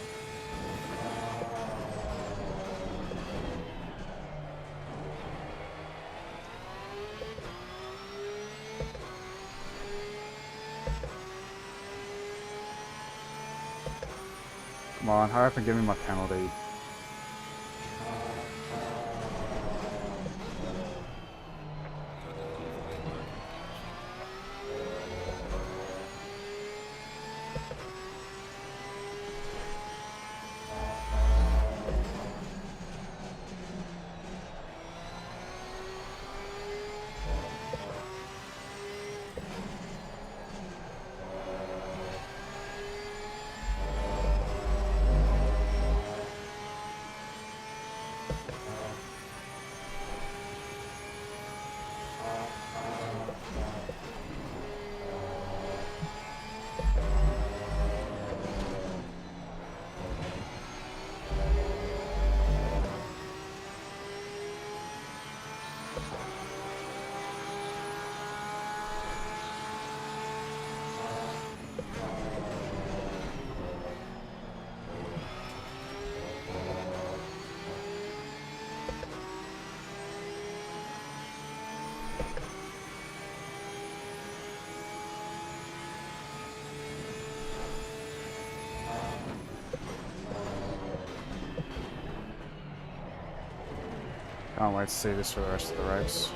Come on, hurry up and give me my penalty. Can't wait to see this for the rest of the race.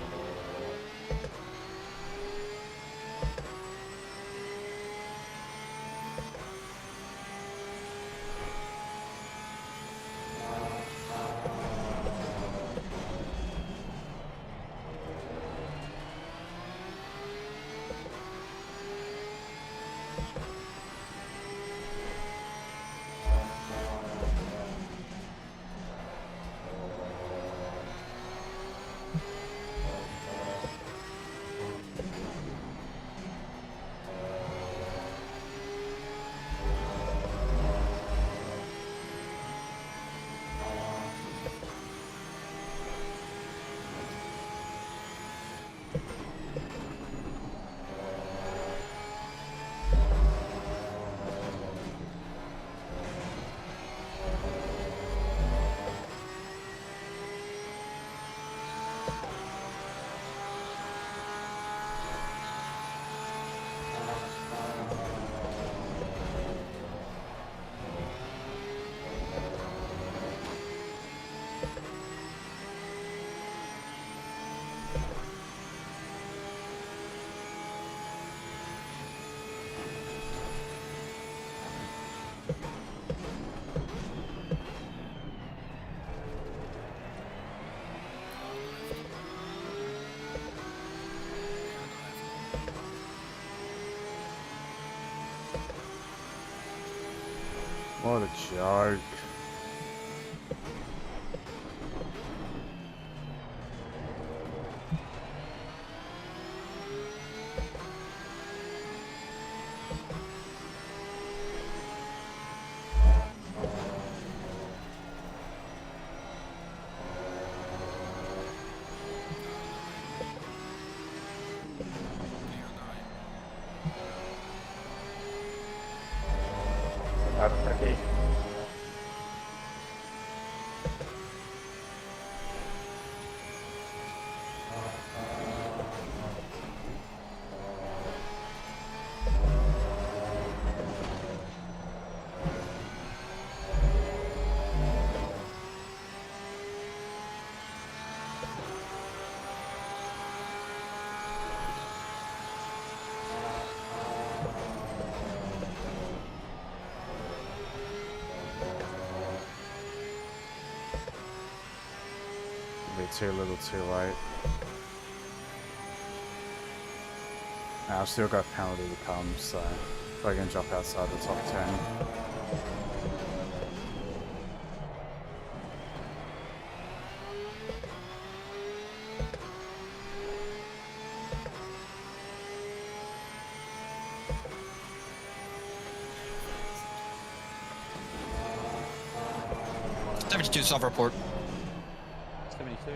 What a joke. Be too little, too late. Nah, I've still got a penalty to come, so if I can drop outside the top 10. Self-report. 72. There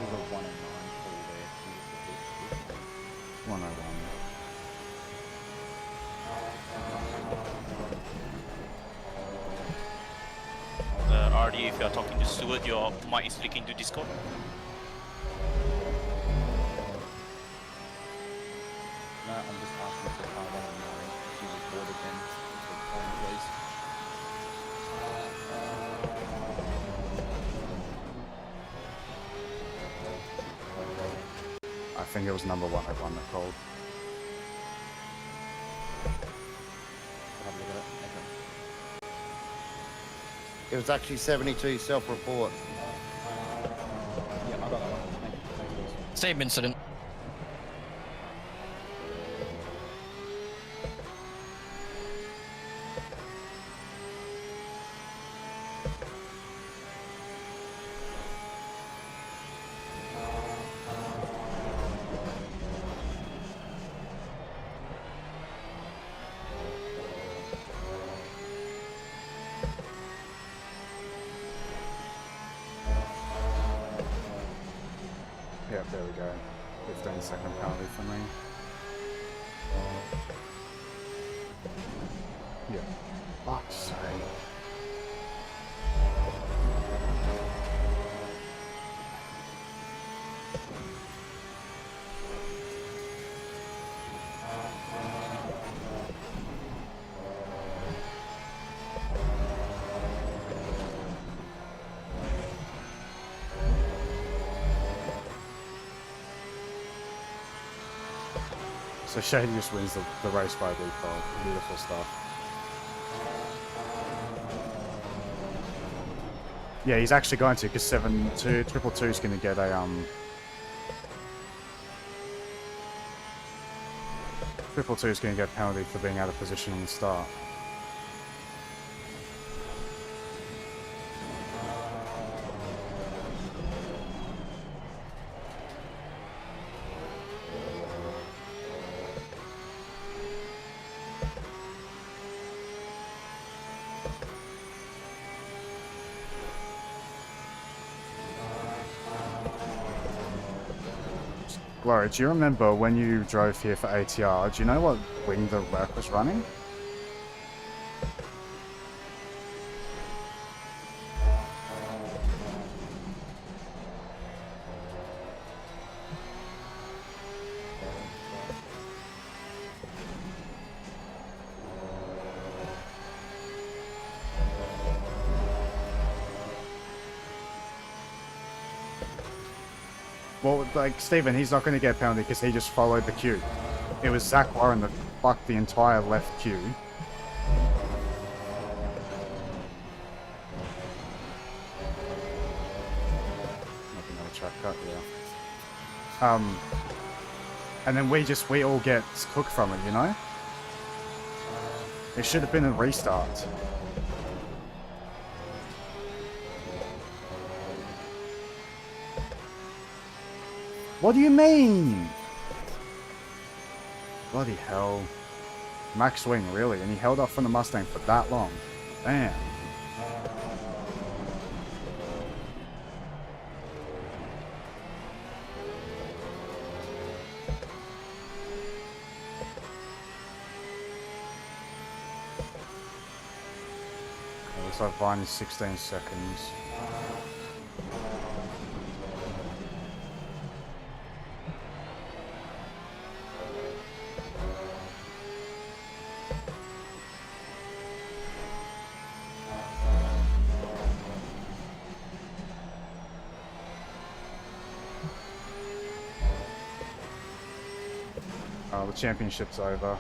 was a 1 and 9 call there. 101. RD, if you are talking to Stuart, your mic is leaking to Discord. No, I'm just asking for car 1 and 9 if you recorded them. Please. I think it was number 101 that called. Have a look at it. Okay. It was actually 72 self-report. Yeah, I got that one. Thank you. Thanks, guys. Same incident. Yeah, there we go. 15-second penalty for me. Yeah. Fuck's sake. So Shady just wins the race by default. Beautiful stuff. Yeah, he's actually going to, because 222 is going to get a 222 is going to get a penalty for being out of position on the start. Glory, do you remember when you drove here for ATR, do you know what wing the work was running? Well, like, Stephen, he's not going to get a penalty because he just followed the queue. It was Zach Warren that fucked the entire left queue. Maybe another track cut, yeah. And then we all get cooked from it, you know? It should have been a restart. What do you mean? Bloody hell. Max swing, really? And he held off from the Mustang for that long. Damn. Looks like Vine is 16 seconds. The championship's over.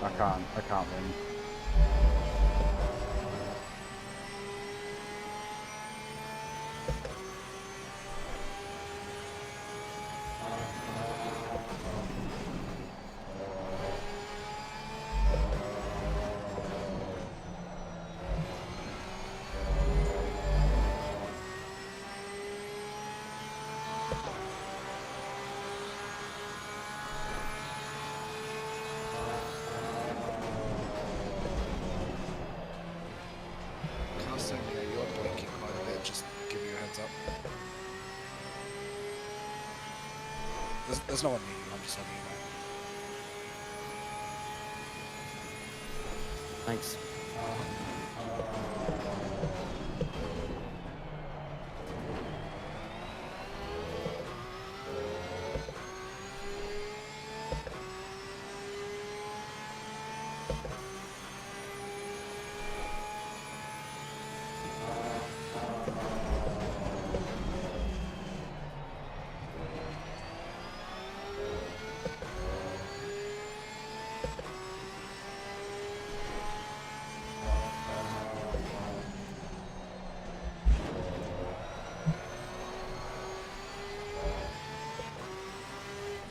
I can't win. Casting, yeah, you're blinking quite a bit, just give you a heads up. There's no one near you, I'm just letting you know. Thanks.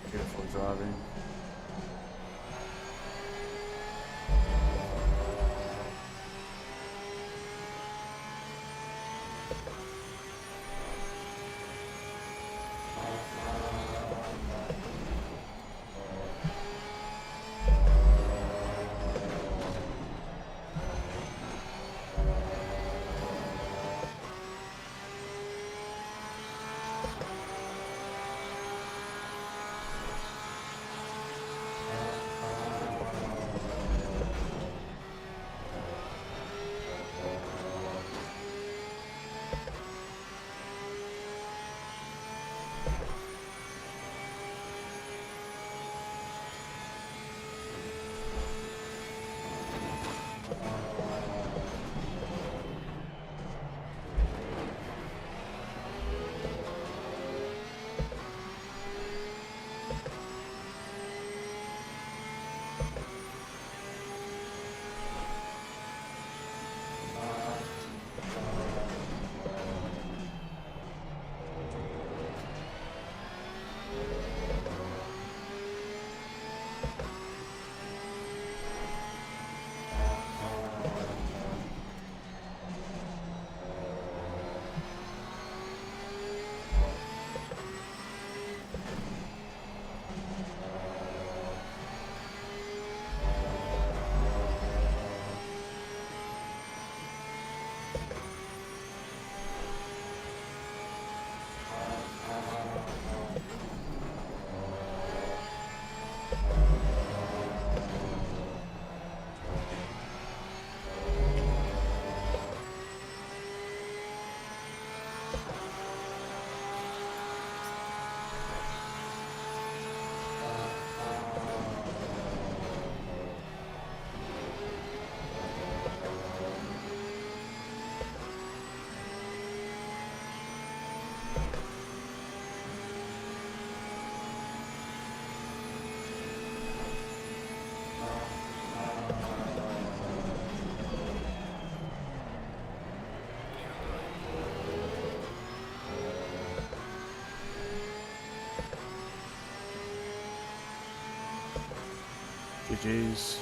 Beautiful driving. GG's.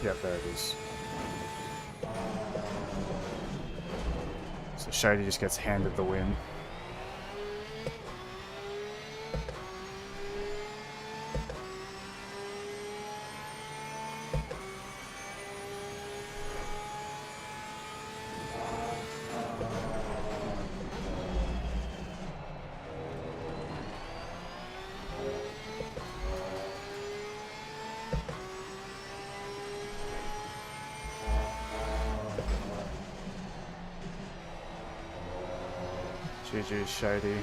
Yep, there it is. So Shady just gets handed the win. GG, Shady.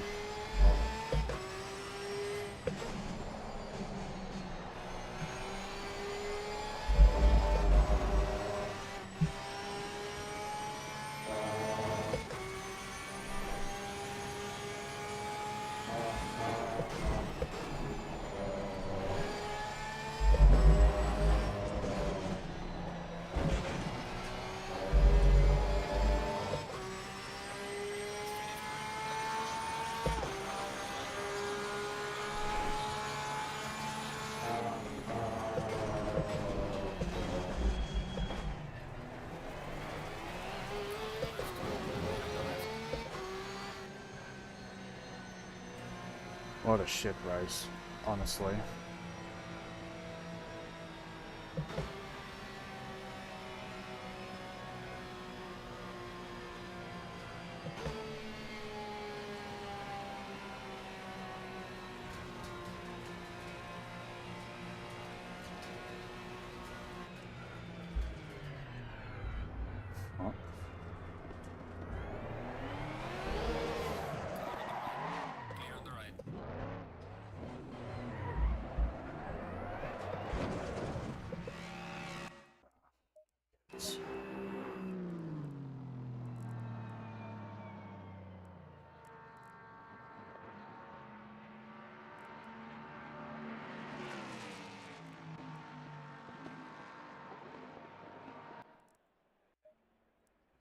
What a shit race, honestly. Oh.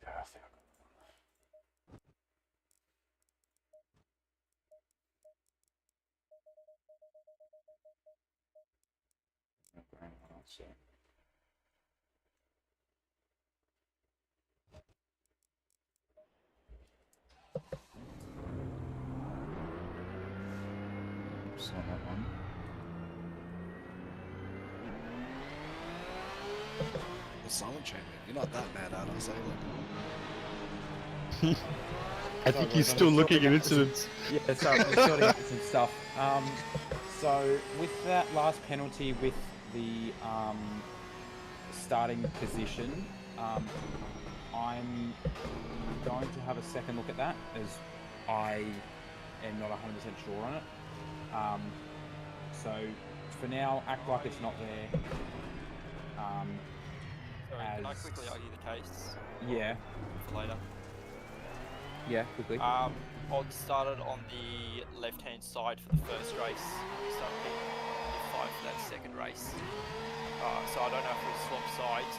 Yeah, I think I got that one. So. It's not that one. The silent champion. You're not that mad at us, I think he's still looking at incidents. Yeah, so we're sorting out some stuff. So with that last penalty with the starting position, I'm going to have a second look at that as I am not 100% sure on it. So for now, act like it's not there. Sorry, can I quickly argue the case? Yeah. For later. Yeah, quickly. Odd started on the left-hand side for the first race, started being 5 for that second race. So I don't know if we swapped sides.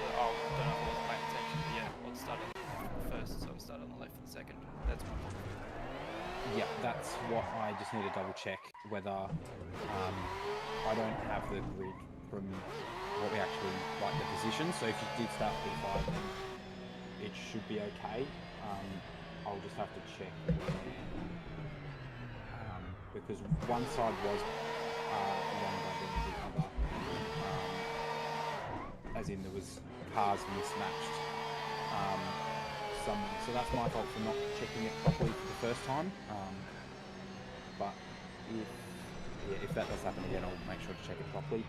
I don't know if I wasn't paying attention, but yeah, Odd started on the first, so I started on the left for the second. That's my point. Yeah, that's what I just need to double check whether I don't have the grid from what we actually like the position. So if you did start P5, then it should be okay. I'll just have to check because one side was longer than the other, as in there was cars mismatched somewhere. So that's my fault for not checking it properly for the first time. But if that does happen again, I'll make sure to check it properly.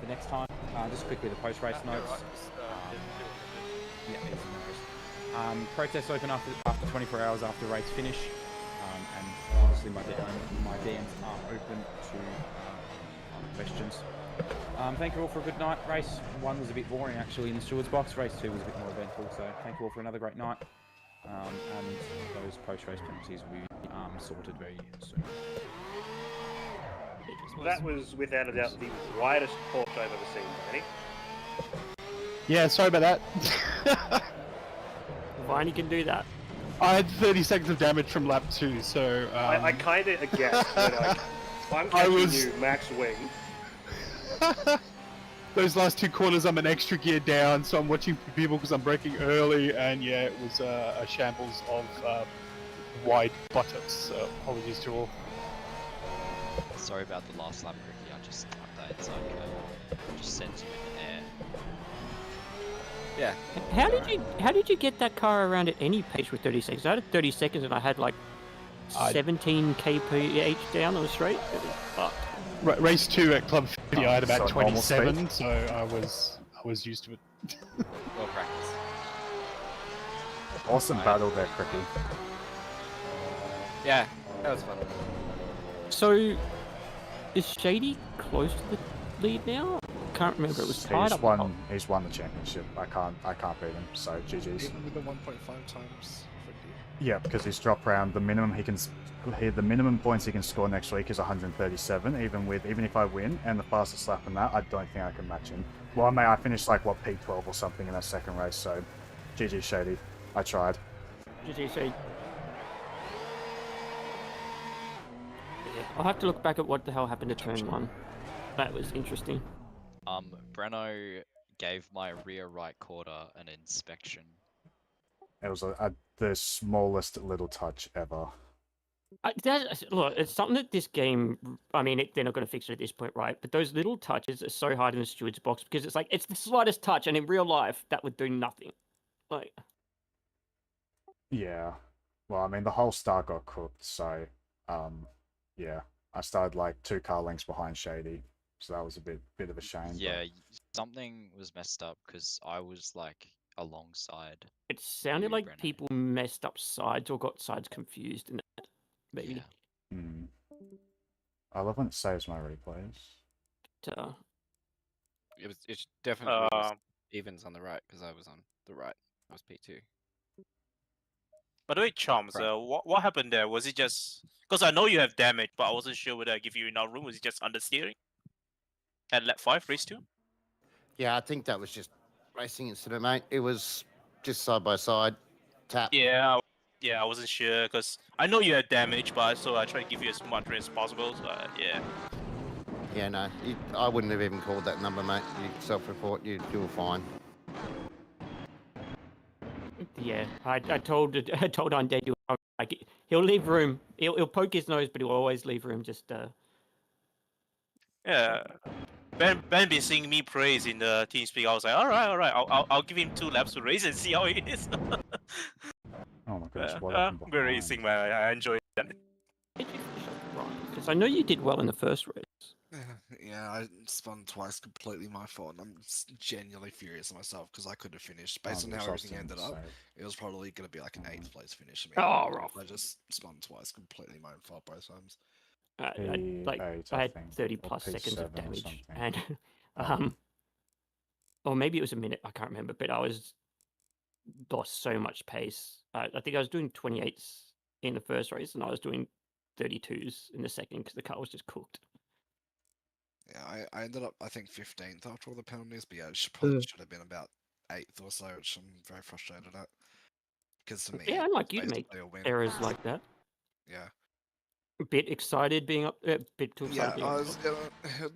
The next time, just quickly the post-race notes. Yeah, easy notes. Protests open after 24 hours after race finish, and obviously my DMs are open to questions. Thank you all for a good night. Race 1 was a bit boring actually in the steward's box. Race 2 was a bit more eventful, so thank you all for another great night. And those post-race penalties will be sorted very soon. That was without a doubt the widest Porsche I've ever seen, Danny. Yeah, sorry about that. Fine, you can do that. I had 30 seconds of damage from lap 2, so... I kind of guessed, but I'm catching you, Max Wing. those last 2 corners, I'm an extra gear down, so I'm watching for people because I'm braking early, and yeah, it was a shambles of wide buttocks. So apologies to all. Sorry about the last lap, Ricky. I just updates just sends you in the air. Yeah. How did you get that car around at any pace with 30 seconds? I had 30 seconds and I had like 17 kph down on the straight. It was fucked. Race 2 at Club 50, I had about so normal 27, so I was used to it. Well practiced. Awesome battle there, Cricky. Yeah, that was fun. So, is Shady close to the lead now? Can't remember. It was tied up. He's won the championship. I can't beat him. So GG's. Even with the 1.5 times 50. Yeah, because he's dropped round. The minimum the minimum points he can score next week is 137. Even if I win and the fastest lap in that, I don't think I can match him. Well, I finished like P12 or something in that second race. So GG Shady. I tried. GG Shady. I'll have to look back at what the hell happened to turn 1. That was interesting. Breno gave my rear right quarter an inspection. It was the smallest little touch ever. Look, it's something that this game. I mean, they're not going to fix it at this point, right? But those little touches are so hard in the steward's box because it's like it's the slightest touch, and in real life, that would do nothing. Like. Yeah. Well, I mean, the whole start got cooked, so yeah, I started like 2 car lengths behind Shady, so that was a bit of a shame. Yeah, something was messed up because I was like alongside. It sounded like Breno. people messed up sides or got sides confused in that. Maybe. Yeah. I love when it saves my replays. It's definitely was Evans on the right because I was on the right. I was P2. By the way, Charms, what happened there? Was it just because I know you have damage, but I wasn't sure whether I give you enough room? Was it just understeering? At lap 5, race 2? Yeah, I think that was just racing incident, mate. It was just side by side tap. Yeah, I wasn't sure because I know you had damage, but so I tried to give you as much as possible. So, yeah. Yeah, no, I wouldn't have even called that number, mate. You self-report, you were fine. Yeah, I told Undead like he'll leave room. He'll poke his nose, but he'll always leave room. Just Yeah. Ben been seeing me praise in the TeamSpeak. I was like, all right, I'll give him 2 laps to race and see how it is. Oh my gosh, what happened behind? We're racing, man. I enjoy that. because I know you did well in the first race. Yeah, I spun twice, completely my fault. And I'm genuinely furious at myself because I could have finished. Based on how everything ended up, it was probably going to be like an 8th place finish for me. Oh, rough. I just spun twice, completely my own fault both times. I had 30 plus seconds of damage, and or maybe it was a minute. I can't remember, but I lost so much pace. I think I was doing 28s in the first race, and I was doing 32s in the second because the car was just cooked. Yeah, I ended up, I think, 15th after all the penalties, but yeah, it probably should have been about 8th or so, which I'm very frustrated at. Because to me, Yeah, unlike you to make errors like that. Yeah. A bit excited being up, a bit too excited. Yeah,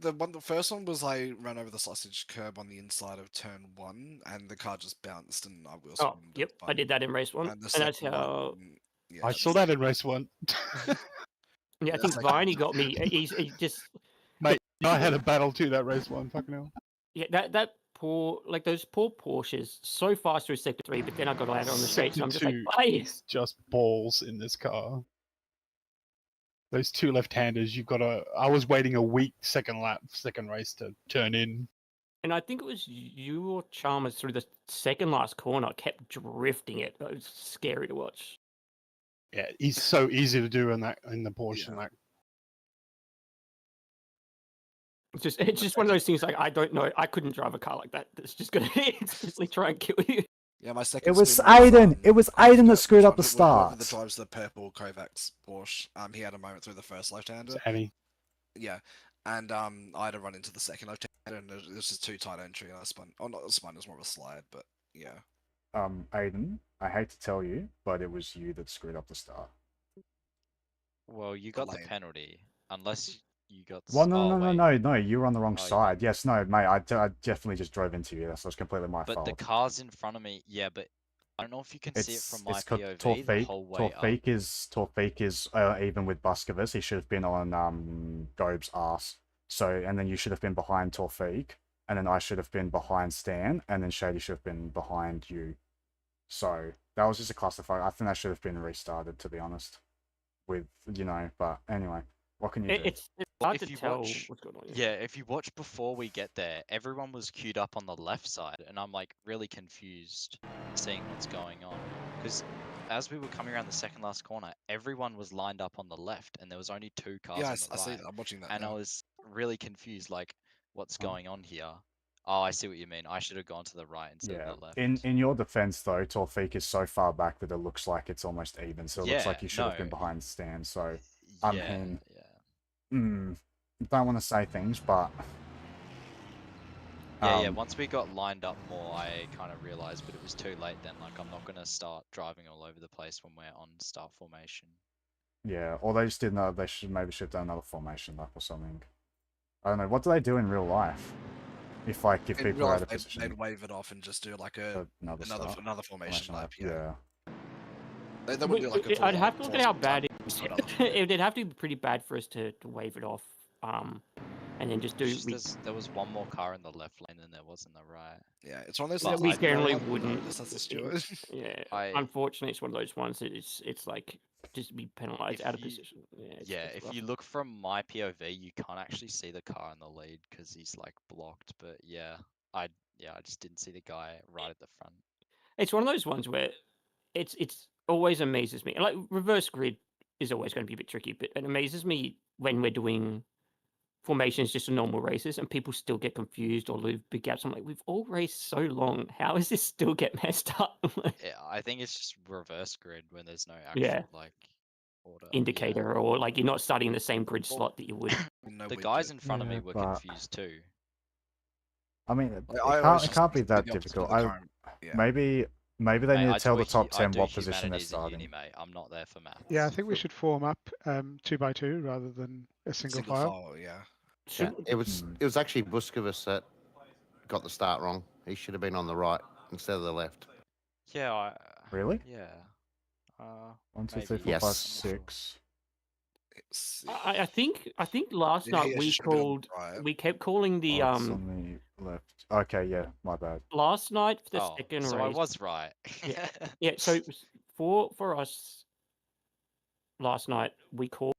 the first one was I ran over the sausage curb on the inside of turn 1, and the car just bounced, and I will. Oh, yep, I did that in race 1, and that's how. I saw that in race 1. Yeah, I think Viney got me. He just. Mate, I had a battle too that race 1. Fucking hell. Yeah, that poor, like those poor Porsches, so fast through sector 3, but then I got out on the straight, so I'm just like, it's just balls in this car. Those 2 left-handers, you've got to. I was waiting a week, second race to turn in. And I think it was you or Chalmers through the second last corner kept drifting it. It was scary to watch. Yeah, he's so easy to do in the Porsche. Yeah. It's just one of those things. Like I don't know, I couldn't drive a car like that. It's just gonna instantly try and kill you. Yeah, my second. It was Aiden. It was Aiden that screwed up the start. The drives the purple Kovacs Porsche. He had a moment through the first left-hander. Yeah, and I had to run into the second left-hander, and it was just too tight entry, and I spun. Oh, not spun. It was more of a slide, but yeah. Aiden, I hate to tell you, but it was you that screwed up the start. Well, you got the penalty. Unless you got. Well, oh, wait. no, you were on the wrong Oh, you side. Yes, no, mate, I definitely just drove into you. That was completely my But fault. the car's in front of me. Yeah, but I don't know if you can see it from my POV the whole way up. Torfik is even with Buskovus. He should have been on Gobe's ass. So, and then you should have been behind Torfik, and then I should have been behind Stan, and then Shady should have been behind you. So that was just a clusterfuck. I think that should have been restarted, to be honest. With but anyway, what can you do? It's hard to tell what's going on. Yeah, if you watch before we get there, everyone was queued up on the left side, and I'm like really confused seeing what's going on. Because as we were coming around the second last corner, everyone was lined up on the left, and there was only 2 cars Yeah, on the I see right. that. I'm watching that And now. I was really confused, like, what's going on here? Oh, I see what you mean. I should have gone to the right instead of the left. In your defense, though, Torfik is so far back that it looks like it's almost even. So it looks like you should have been behind Stan. So I mean, don't want to say things, but yeah. Once we got lined up more, I kind of realized, but it was too late then. Like, I'm not gonna start driving all over the place when we're on start formation. Yeah, or they just did another. They should have done another formation lap or something. I don't know. What do they do in real life? If people are out of position, they'd wave it off and just do like another formation lap. Yeah. They wouldn't do like a I'd have to look at how bad it is. It'd have to be pretty bad for us to wave it off, and then just do. There was one more car in the left lane than there was in the right. Yeah, it's one of those. But we generally wouldn't. Yeah, unfortunately, it's one of those ones that it's like just be penalised out of position. Yeah, if you look from my POV, you can't actually see the car in the lead because he's like blocked. But I just didn't see the guy right at the front. It's one of those ones where it's always amazes me. Like reverse grid is always going to be a bit tricky, but it amazes me when we're doing formations just in normal races and people still get confused or lose big gaps. I'm like, we've all raced so long. How does this still get messed up? Yeah, I think it's just reverse grid when there's no actual like order indicator or like you're not starting in the same grid slot that you would. The guys in front of me were confused too. I mean, it can't be that difficult. Maybe they need to tell the top 10 what position they're starting. Mate. I'm not there for math. Yeah, I think we should form up 2 by 2 rather than a single file. Yeah, it was actually Buskovus that got the start wrong. He should have been on the right instead of the left. Yeah. Really? Yeah. 1, 2, 3, 4, 5, 6. I think last night we kept calling the It's on the left. Okay, yeah, my bad. Last night for the second race. So I was right. yeah. So for us, last night we called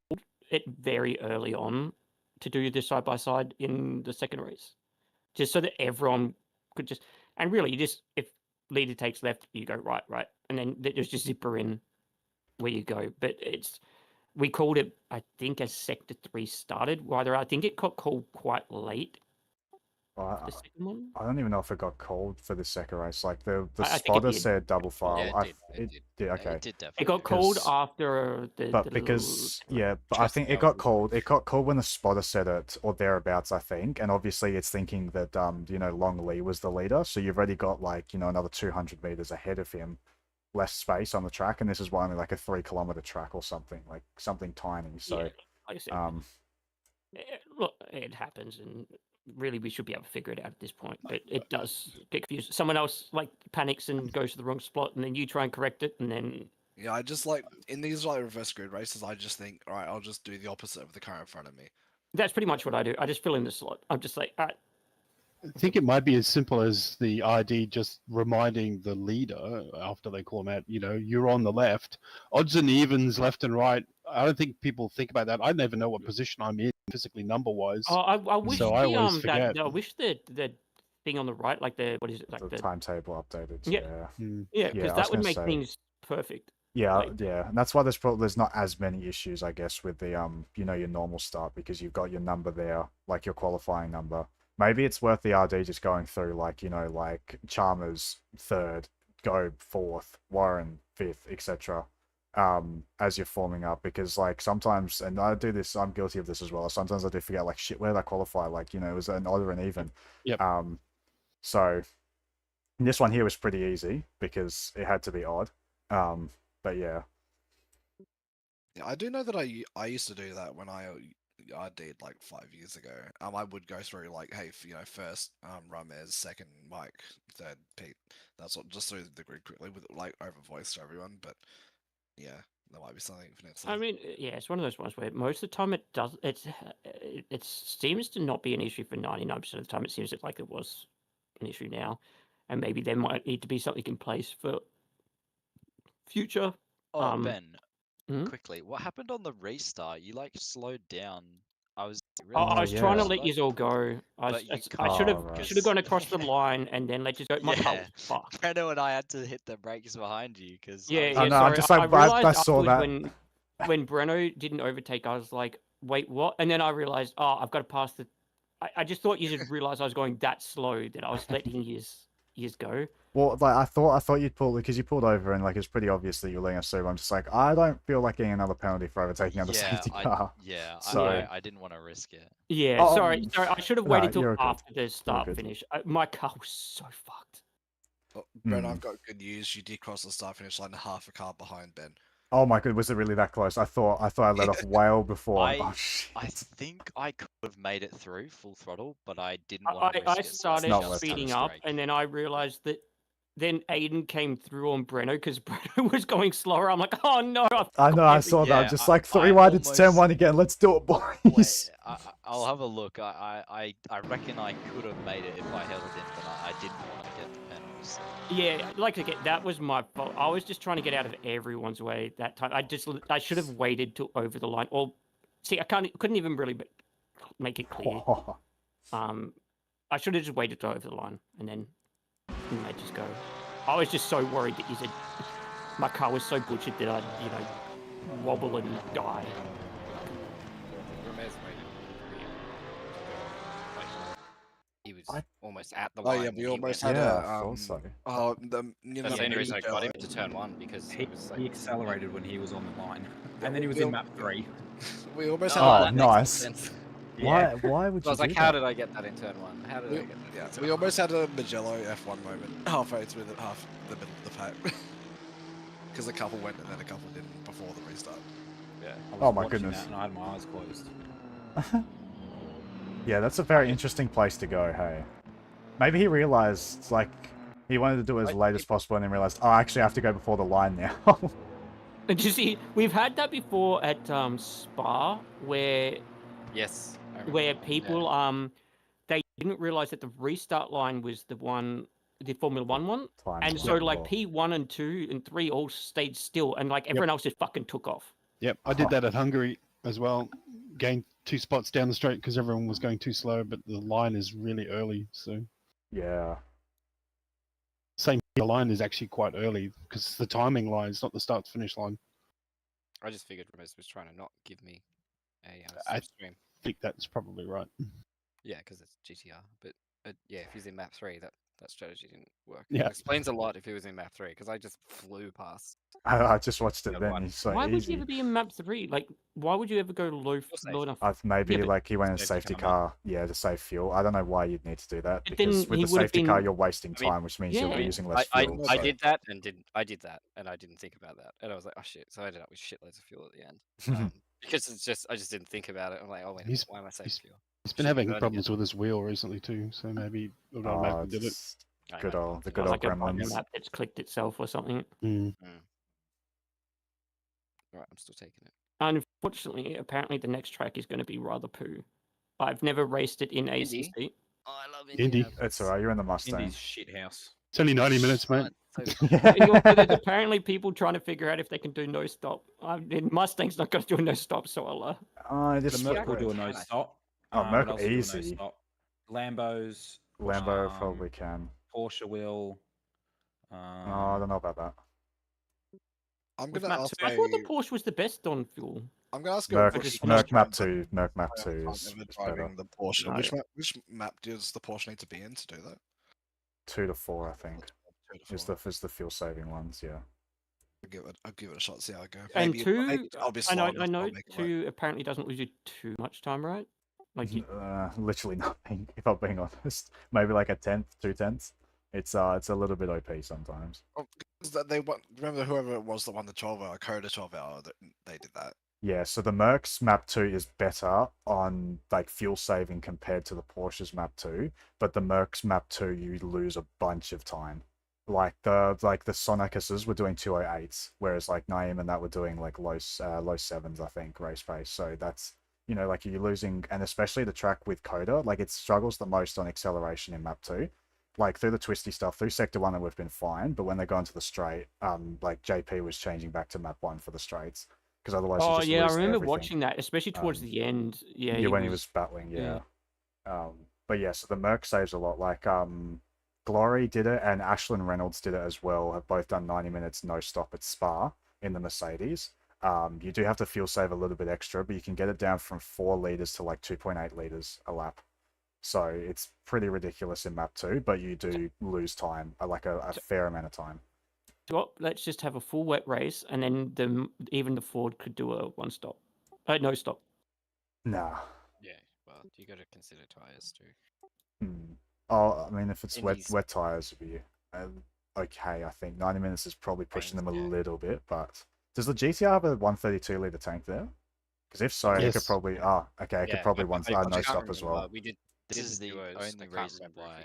it very early on to do the side by side in the second race, just so that everyone could just and really you just if leader takes left, you go right, and then there's just zipper in where you go. But we called it, I think, as Sector 3 started. Rather, I think it got called quite late. The second one? I don't even know if it got called for the second race. Like the I spotter said double file. Yeah, it did. Okay. It did definitely. It got called after the. But because but I think it got called. It got called when the spotter said it or thereabouts. I think, and obviously it's thinking that Long Lee was the leader, so you've already got another 200 meters ahead of him. Less space on the track, and this is only like a 3-kilometer track or something, like something tiny. So, like I said, look, it happens, and really we should be able to figure it out at this point. But it does get confused. Someone else panics and goes to the wrong spot, and then you try and correct it, and then yeah, I just in these reverse grid races, I just think, all right, I'll just do the opposite of the car in front of me. That's pretty much what I do. I just fill in the slot. I'm just like, all right. I think it might be as simple as the ID just reminding the leader after they call him out, you're on the left. Odds and evens, left and right. I don't think people think about that. I never know what position I'm in physically number-wise. Oh, I wish so I always forget. I wish the thing on the right, like what is it? Like the timetable updated. Yeah, because that would make things perfect. Yeah, and that's why there's not as many issues, I guess, with the your normal start because you've got your number there, like your qualifying number. Maybe it's worth the RD just going through like Chalmers 3rd, Gobe 4th, Warren 5th, etc. As you're forming up because sometimes, and I do this, I'm guilty of this as well. Sometimes I do forget shit, where did I qualify? It was an odd or an even. Yep. So this one here was pretty easy because it had to be odd. But yeah. Yeah, I do know that I used to do that when I I did like 5 years ago. I would go through like, hey, first Ramez, second Mike, third Pete. That's what, just through the grid quickly with like over voice to everyone. But yeah, there might be something for next. I mean, yeah, it's one of those ones where most of the time it seems to not be an issue for 99% of the time. It seems like it was an issue now, and maybe there might need to be something in place for future. Oh, Ben, hmm? quickly, what happened on the restart? You like slowed down. I was I really was trying to confused, let like- you all go. but you I should have can't, gone across the line and then let you go. My car Yeah, was fucked. Breno and I had to hit the brakes behind you because Yeah, Oh, yeah. no, Sorry, just I like, realized I saw afterwards that. when Breno didn't overtake, I was like, wait, what? And then I realized, oh, I've got to pass the. I just thought you should realize I was going that slow that I was letting years go. Well, like I thought you'd pull because you pulled over and like it's pretty obvious that you're letting us through. I'm just like, I don't feel like getting another penalty for overtaking on the safety car. So I didn't want to risk it. Yeah, Oh, sorry. I should have no, waited till you're good. after the start good. finish. My car was so fucked. Well, Ben, I've got good news. You did cross the start finish line half a car behind Ben. Oh my god, was it really that close? I thought I let off well before. I think I could have made it through full throttle, but I didn't want to risk I it. So started just speeding had a up, strike. and then I realized that then Aiden came through on Breno because Breno was going slower. I'm like, oh no! I know, I saw that. Just like 3 wide, it's turn 1 again. Let's do it, boys. I'll have a look. I reckon I could have made it if I held it in, but I didn't want to get the penalties. Yeah, like again, that was my fault. I was just trying to get out of everyone's way that time. I should have waited till over the line. Or see, couldn't even really make it clear. I should have just waited till over the line and then I just go. I was just so worried that my car was so butchered that I'd wobble and die. He was almost at the Oh line. yeah, when we he almost went. had I thought so. That's the only reason I got him to turn 1 because he accelerated when he was on the line, and then he was in map 3. We almost had. Oh, that makes nice. sense. Why would So I you was like, do how that? did I get that in turn 1? How did I get that? Yeah, we almost had a Magello F1 moment halfway through half the middle of the pack. Because a couple went and then a couple didn't before the restart. Yeah. Oh my goodness. And I had my eyes closed. Yeah, that's a very interesting place to go, hey. Maybe he realized, like, he wanted to do it as late as possible and then realized, oh, actually I have to go before the line now. And you see, we've had that before at Spa, where Yes. where people they didn't realize that the restart line was the Formula 1 one, and so like P1 and 2 and 3 all stayed still, and like everyone else just fucking took off. Yep, I did that at Hungary as well. Gained 2 spots down the straight because everyone was going too slow, but the line is really early, so. Yeah. Same, the line is actually quite early because it's the timing line, it's not the start to finish line. I just figured Ramirez was trying to not give me a I stream. think that's probably right. Yeah, because it's GTR. But yeah, if he's in map 3, that strategy didn't work. Yeah. It explains a lot if he was in map 3 because I just flew past. I just watched it then. It's so Why would easy. you ever be in map 3? Like, why would you ever go low enough? Maybe Yeah, but- like he went in a safety car, to save fuel. I don't know why you'd need to do that But because then with he the would've safety car been- you're wasting I mean, time, which means you'll be using less I fuel. I so- did that and I did that and I didn't think about that and I was like, oh shit! So I ended up with shitloads of fuel at the end because I just didn't think about it. I'm like, oh wait, a minute, why am I saving fuel? He's been having problems with his wheel recently too, so maybe it automatically did it. it's the good old like a gremlins. map that's clicked itself or something. Alright, I'm still taking it. Unfortunately, apparently the next track is going to be rather poo. I've never raced it in Indy? ACC. Oh, I love Indy. It's alright, you're in the Mustang. Indy's shit house. It's only 90 minutes, mate. There's apparently people trying to figure out if they can do no stop. Mustang's not going to do a no stop, so I'll. Just The Merc will do a no stop. Oh, What Merc else will do a no easy. stop? Lambos. Lambo probably can. Porsche will. Oh, I don't know about that. I'm With gonna map ask. two, I thought the Porsche was the best on fuel. I'm gonna ask you. Merc map 2. Merc map 2 is better. driving the Porsche. No. Which map does the Porsche need to be in to do that? 2 to 4, I think. 2 to Is the fuel saving ones, yeah. I'll give it a shot. See how I go. And Maybe- two, maybe I'll be I know, slow, I know I'll make it two apparently doesn't lose you too much time, right? Like you, Literally nothing, if I'm being honest. Maybe like a 10th, 2/10. It's a little bit OP sometimes. Oh, 'cause they remember whoever it was that won the 12-hour Coda 12-hour. They did that. Yeah, so the Mercs map 2 is better on like fuel saving compared to the Porsche's map 2, but the Mercs map 2 you lose a bunch of time. Like the Sonicus's were doing 208s, whereas like Naeem and that were doing like low sevens, I think, race pace. So that's like you're losing, and especially the track with Coda, like it struggles the most on acceleration in map 2. Like through the twisty stuff, through sector 1 we've been fine, but when they go into the straight, like JP was changing back to map 1 for the straights because otherwise you Oh just yeah, I lose remember everything. watching that, especially towards the end. Yeah, Yeah, when he was battling, yeah. But yeah, so the Merc saves a lot. Like Glory did it and Ashlyn Reynolds did it as well. Have both done 90 minutes no stop at Spa in the Mercedes. You do have to fuel save a little bit extra, but you can get it down from 4 liters to like 2.8 liters a lap. So it's pretty ridiculous in map 2, but you do lose time, like a fair amount of time. Well, let's just have a full wet race, and then even the Ford could do a one stop, no stop. Nah. Yeah, well, you got to consider tires too. Oh, I mean, if it's Indies. wet tires, would be okay. I think 90 minutes is probably pushing them a little bit, but does the GTR have a 132 liter tank there? Because if so, it could probably. It could probably no stop as well. We did. This is the duos. only reason why.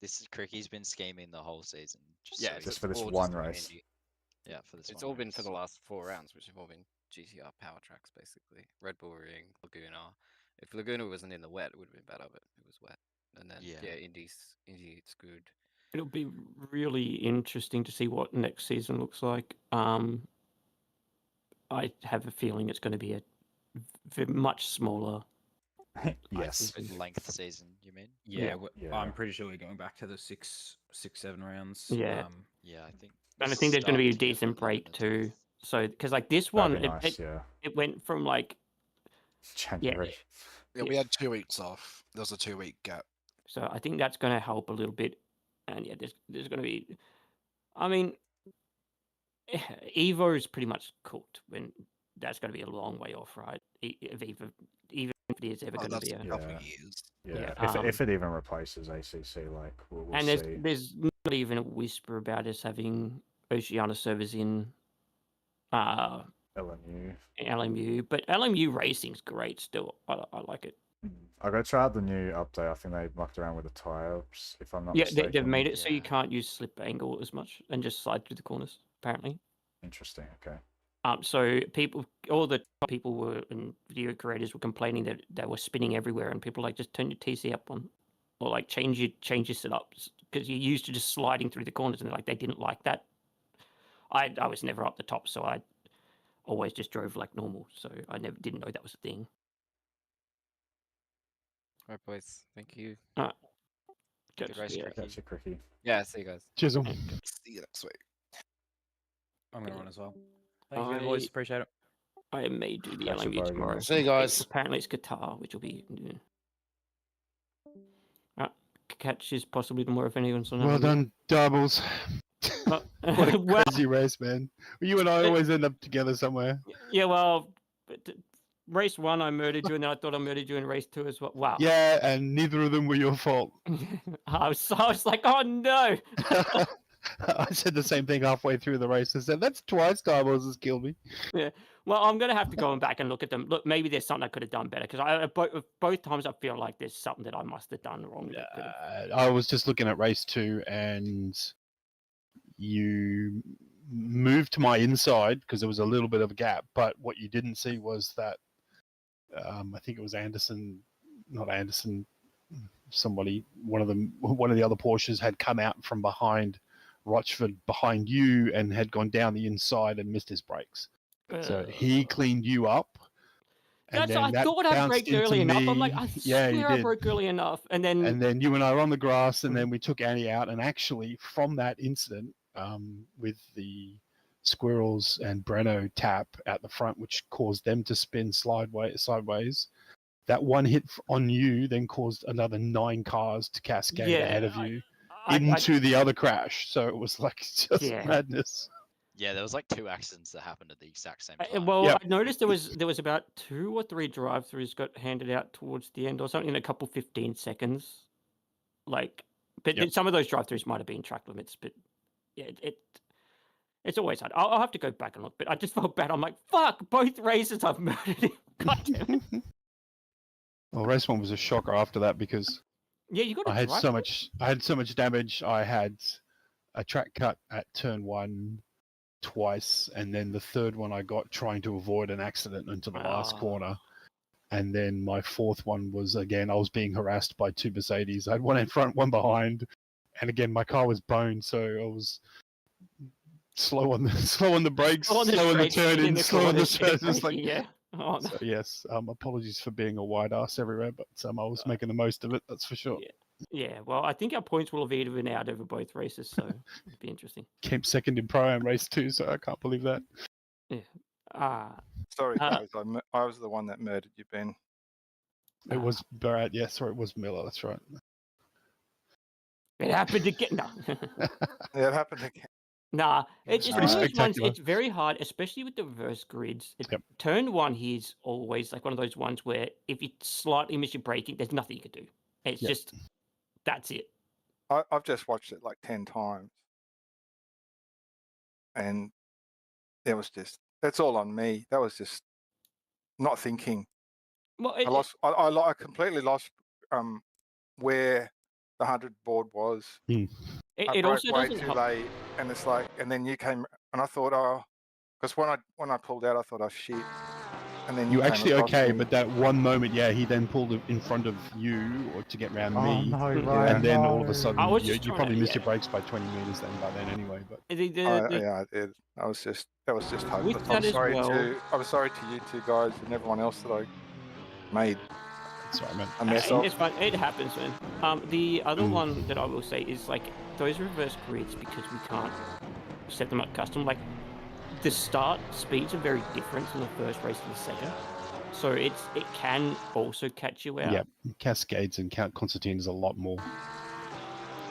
This is Cricky's been scheming the whole season. Just for this one race. Yeah, for this. It's all been for the last 4 rounds, which have all been GTR power tracks, basically. Red Bull Ring, Laguna. If Laguna wasn't in the wet, it would have been better, but it was wet. And then Indy, it's good. It'll be really interesting to see what next season looks like. I have a feeling it's going to be a much smaller. Yes. Length season, you mean? Yeah, I'm pretty sure we're going back to the 6-7 rounds. Yeah. Yeah, I think. And I think there's going to be a decent break too. So, because like this one, it went from like January. Yeah, we had 2 weeks off. There was a 2-week gap. So I think that's going to help a little bit. And yeah, there's going to be. I mean, Evo is pretty much cooked. When that's going to be a long way off, right? Even if it is ever going to be a couple of years. Yeah, if it even replaces ACC, like we'll and see. there's not even a whisper about us having Oceania servers in LMU, but LMU racing's great still. I like it. I got tried the new update. I think they mucked around with the tires, if I'm not mistaken. They've made it so you can't use slip angle as much and just slide through the corners. Apparently. Interesting. Okay. So all the people were and video creators were complaining that they were spinning everywhere, and people like just turn your TC up on, or like change your setups because you're used to just sliding through the corners, and they didn't like that. I was never up the top, so I always just drove like normal. So I didn't know that was a thing. All right, boys. Thank you. Good race, Cricky. Yeah, see you guys. Chisel. See you next week. I'm going to run as well. Thank you, boys. Appreciate it. I may do the LMU tomorrow. See you guys. Apparently it's Qatar, which will be. Catch is possibly tomorrow if anyone's on. Well done, doubles. What a crazy race, man. You and I always end up together somewhere. Yeah, well, race 1 I murdered you, and then I thought I murdered you in race 2 as well. Wow. Yeah, and neither of them were your fault. I was like, oh no. I said the same thing halfway through the race. I said, that's twice doubles has killed me. Yeah. Well, I'm going to have to go back and look at them. Look, maybe there's something I could have done better, because both times I feel like there's something that I must have done wrong. I was just looking at race 2, and you moved to my inside because there was a little bit of a gap. But what you didn't see was that I think it was somebody, one of the other Porsches had come out from behind Rochford behind you and had gone down the inside and missed his brakes. So he cleaned you up. I thought I braked early enough. I'm like, I swear I broke early enough. And then you and I were on the grass, and then we took Annie out. And actually, from that incident, with the Squirrels and Breno tap at the front, which caused them to spin sideways, that one hit on you then caused another 9 cars to cascade ahead of you into the other crash. So it was like just madness. Yeah, there was like 2 accidents that happened at the exact same time. Well, I noticed there was about 2 or 3 drive-throughs got handed out towards the end or something in a couple 15 seconds. But some of those drive-throughs might have been track limits, but yeah, It's always hard. I'll have to go back and look, but I just felt bad. I'm like, fuck, both races I've murdered him. God damn it. Well, race 1 was a shocker after that because Yeah, you got to I had drive so it? much. I had so much damage. I had a track cut at turn 1 twice, and then the third one I got trying to avoid an accident into the last corner. And then my fourth one was, again, I was being harassed by 2 Mercedes. I had one in front, one behind, and again my car was boned, so I was slow on the brakes, slow on the turn-in, slow on the turns. Like, yeah. Oh, no. So yes, apologies for being a wide ass everywhere, but I was making the most of it. That's for sure. Yeah, well, I think our points will have even out over both races, so it'll be interesting. Came second in Pro-Am race 2, so I can't believe that. Yeah. Sorry, guys. I was the one that murdered you, Ben. It was Barrett, yes, or it was Miller. That's right. It happened again. No. Yeah, it happened again. Nah, it's It's one pretty of those ones. spectacular. It's very hard, especially with the reverse grids. Turn 1 here's always like one of those ones where if you slightly miss your braking, there's nothing you can do. It's just that's it. I've just watched it like 10 times, and it was just that's all on me. That was just not thinking. Well, I completely lost where the 100 board was. I It broke also way doesn't too help. late, and it's like, and then you came, and I thought, oh, because when I pulled out, I thought, oh shit, and then You came actually across okay, me. but that one moment, he then pulled it in front of you or to get around Oh, me, no, and Ryan, then all of no. a sudden I was you just trying probably to- missed your brakes by 20 meters then by then anyway. But Yeah, I did. That was just hopeless. that as well- I'm sorry to you two guys and everyone else that I made. Sorry, man. A mess of. It's fine. It happens, man. The other one that I will say is like those reverse grids, because we can't set them up custom. Like the start speeds are very different from the first race to the second, so it can also catch you out. yeah, Cascades and Count Constantine is a lot more.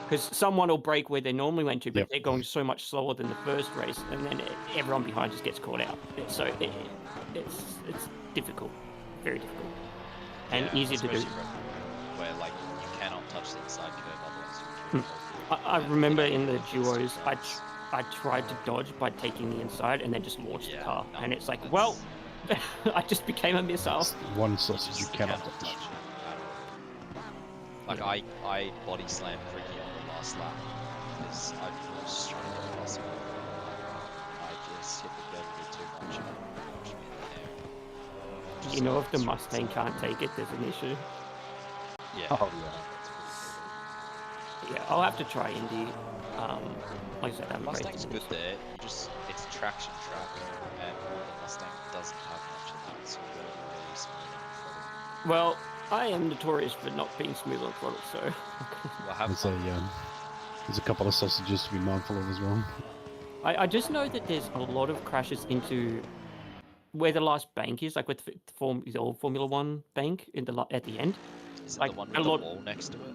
Because someone will brake where they normally went to, but Yep. they're going so much slower than the first race, and then everyone behind just gets caught out. So it's difficult, very difficult, and easy to do. especially where like you cannot touch the inside curve, otherwise you I remember in the duos, I tried to dodge by taking the inside and then just launched the car, and it's like, well, I just became a missile. One sausage you cannot touch. Like I body slammed Ricky on the last lap because I was just trying to get past him. I just hit the pedal a bit too much and it pushed me in the air. You know, if the Mustang can't take it, there's an issue. Yeah. Oh yeah. Yeah, I'll have to try Indy. Like I said, I'm Mustang's good there. It's traction track, and the Mustang doesn't have much of that, so you gotta be really smooth on the throttle. Well, I am notorious for not being smooth on throttle, so. There's a couple of sausages to be mindful of as well. I just know that there's a lot of crashes into where the last bank is, like with the old Formula One bank at the end. Is it like the one with the wall next to it?